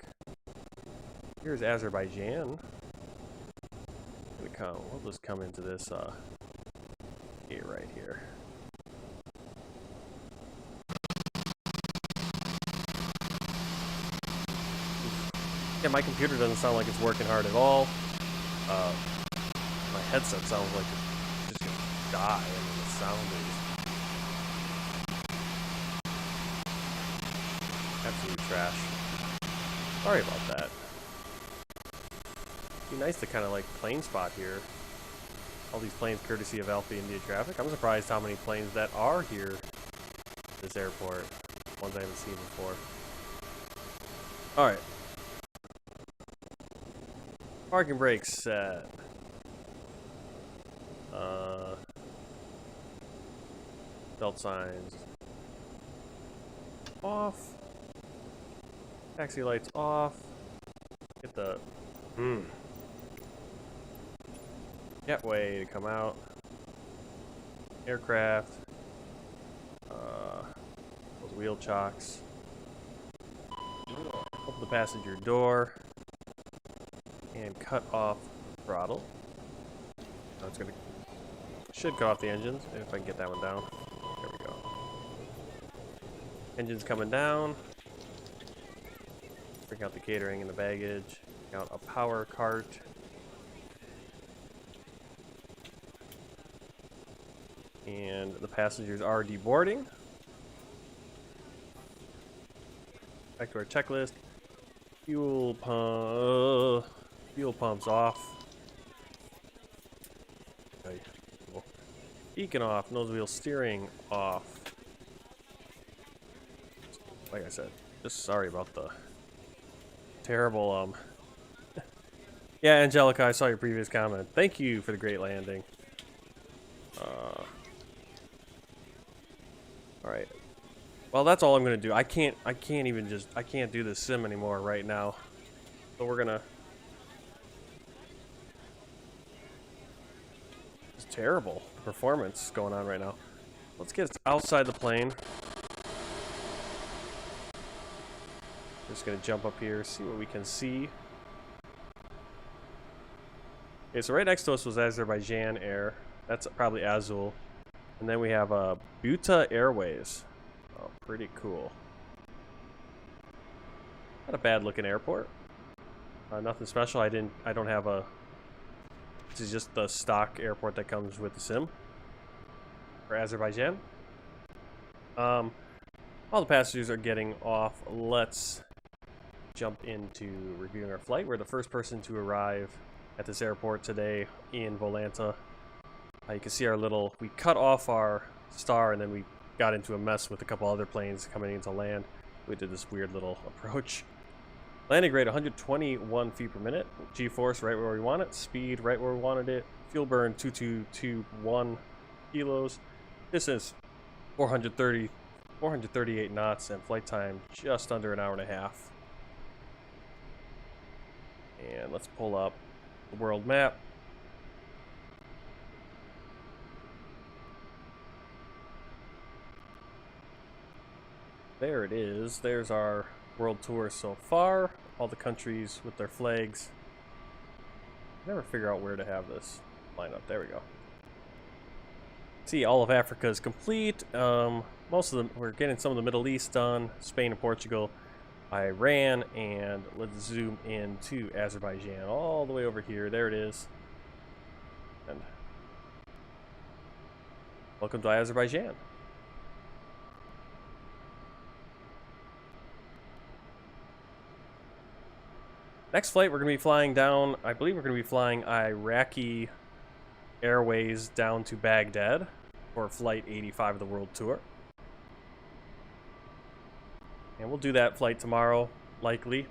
Here's Azerbaijan. We'll just come into this gate right here. Yeah, my computer doesn't sound like it's working hard at all. My headset sounds like it's just gonna die. I mean, the sound is absolute trash. Sorry about that. It'd be nice to kind of like plane spot here. All these planes courtesy of Alpha India Traffic. I'm surprised how many planes that are here at this airport. Ones I haven't seen before. Alright. Parking brakes set. Belt signs off. Taxi lights off. Get the jetway to come out. Aircraft. Those wheel chocks. Open the passenger door. And cut off throttle. Now it's gonna should cut off the engines if I can get that one down. There we go. Engines coming down. Bring out the catering and the baggage. Bring out a power cart. And the passengers are deboarding. Back to our checklist. Fuel pumps off. Okay. Cool. Beacon off. Nose wheel steering off. Like I said, just sorry about the terrible yeah, Angelica, I saw your previous comment. Thank you for the great landing. Alright. Well, that's all I'm gonna do. I can't do this sim anymore right now. So we're gonna terrible performance going on right now. Let's get outside the plane. Just gonna jump up here, see what we can see. Okay, so right next to us was Azerbaijan Air. That's probably Azul. And then we have Buta Airways. Oh, pretty cool. Not a bad looking airport. Nothing special. I don't have a. This is just the stock airport that comes with the sim for Azerbaijan. All the passengers are getting off. Let's jump into reviewing our flight. We're the first person to arrive at this airport today in Volanta. You can see our little. We cut off our star and then we got into a mess with a couple other planes coming into land. We did this weird little approach. Landing rate 121 feet per minute. G-force right where we want it. Speed right where we wanted it. Fuel burn 2221 kilos. Distance 438 knots, and flight time just under an hour and a half. And let's pull up the world map. There it is. There's our world tour so far. All the countries with their flags. Never figure out where to have this line up. There we go. See, all of Africa is complete. Most of them, we're getting some of the Middle East done. Spain and Portugal, Iran, and let's zoom in to Azerbaijan. All the way over here. There it is. And welcome to Azerbaijan. Next flight, we're going to be flying down, I believe we're going to be flying Iraqi Airways down to Baghdad for Flight 85 of the World Tour. And we'll do that flight tomorrow, likely.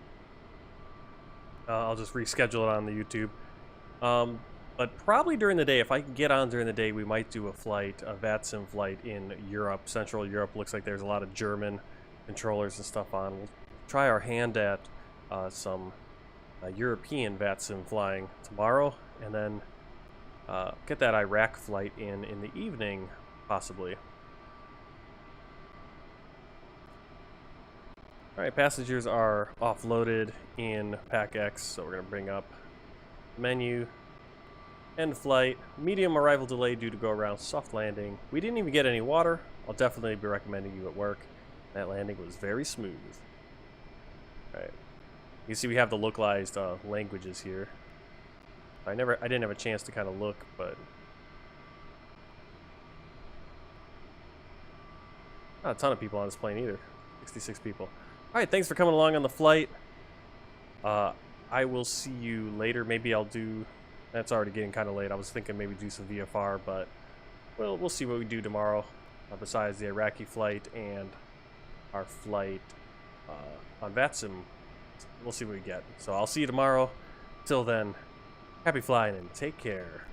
I'll just reschedule it on the YouTube. But probably during the day, if I can get on during the day, we might do a flight, a VATSIM flight in Europe. Central Europe looks like there's a lot of German controllers and stuff on. We'll try our hand at some European VATSIM flying tomorrow, and then get that Iraq flight in the evening, possibly. Alright, passengers are offloaded in Pack X, so we're going to bring up menu, end flight, medium arrival delay due to go around, soft landing. We didn't even get any water. I'll definitely be recommending you at work. That landing was very smooth. Alright. You see we have the localized languages here. I didn't have a chance to kind of look, but not a ton of people on this plane either. 66 people. Alright, thanks for coming along on the flight. I will see you later. Maybe I'll do, that's already getting kind of late. I was thinking maybe do some VFR, but we'll see what we do tomorrow. Besides the Iraqi flight and our flight on VATSIM. We'll see what we get. So I'll see you tomorrow. Till then, happy flying and take care.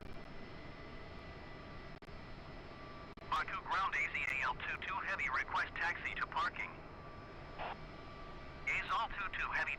Baku ground AZAL-22 heavy request taxi to parking. AZAL-22 heavy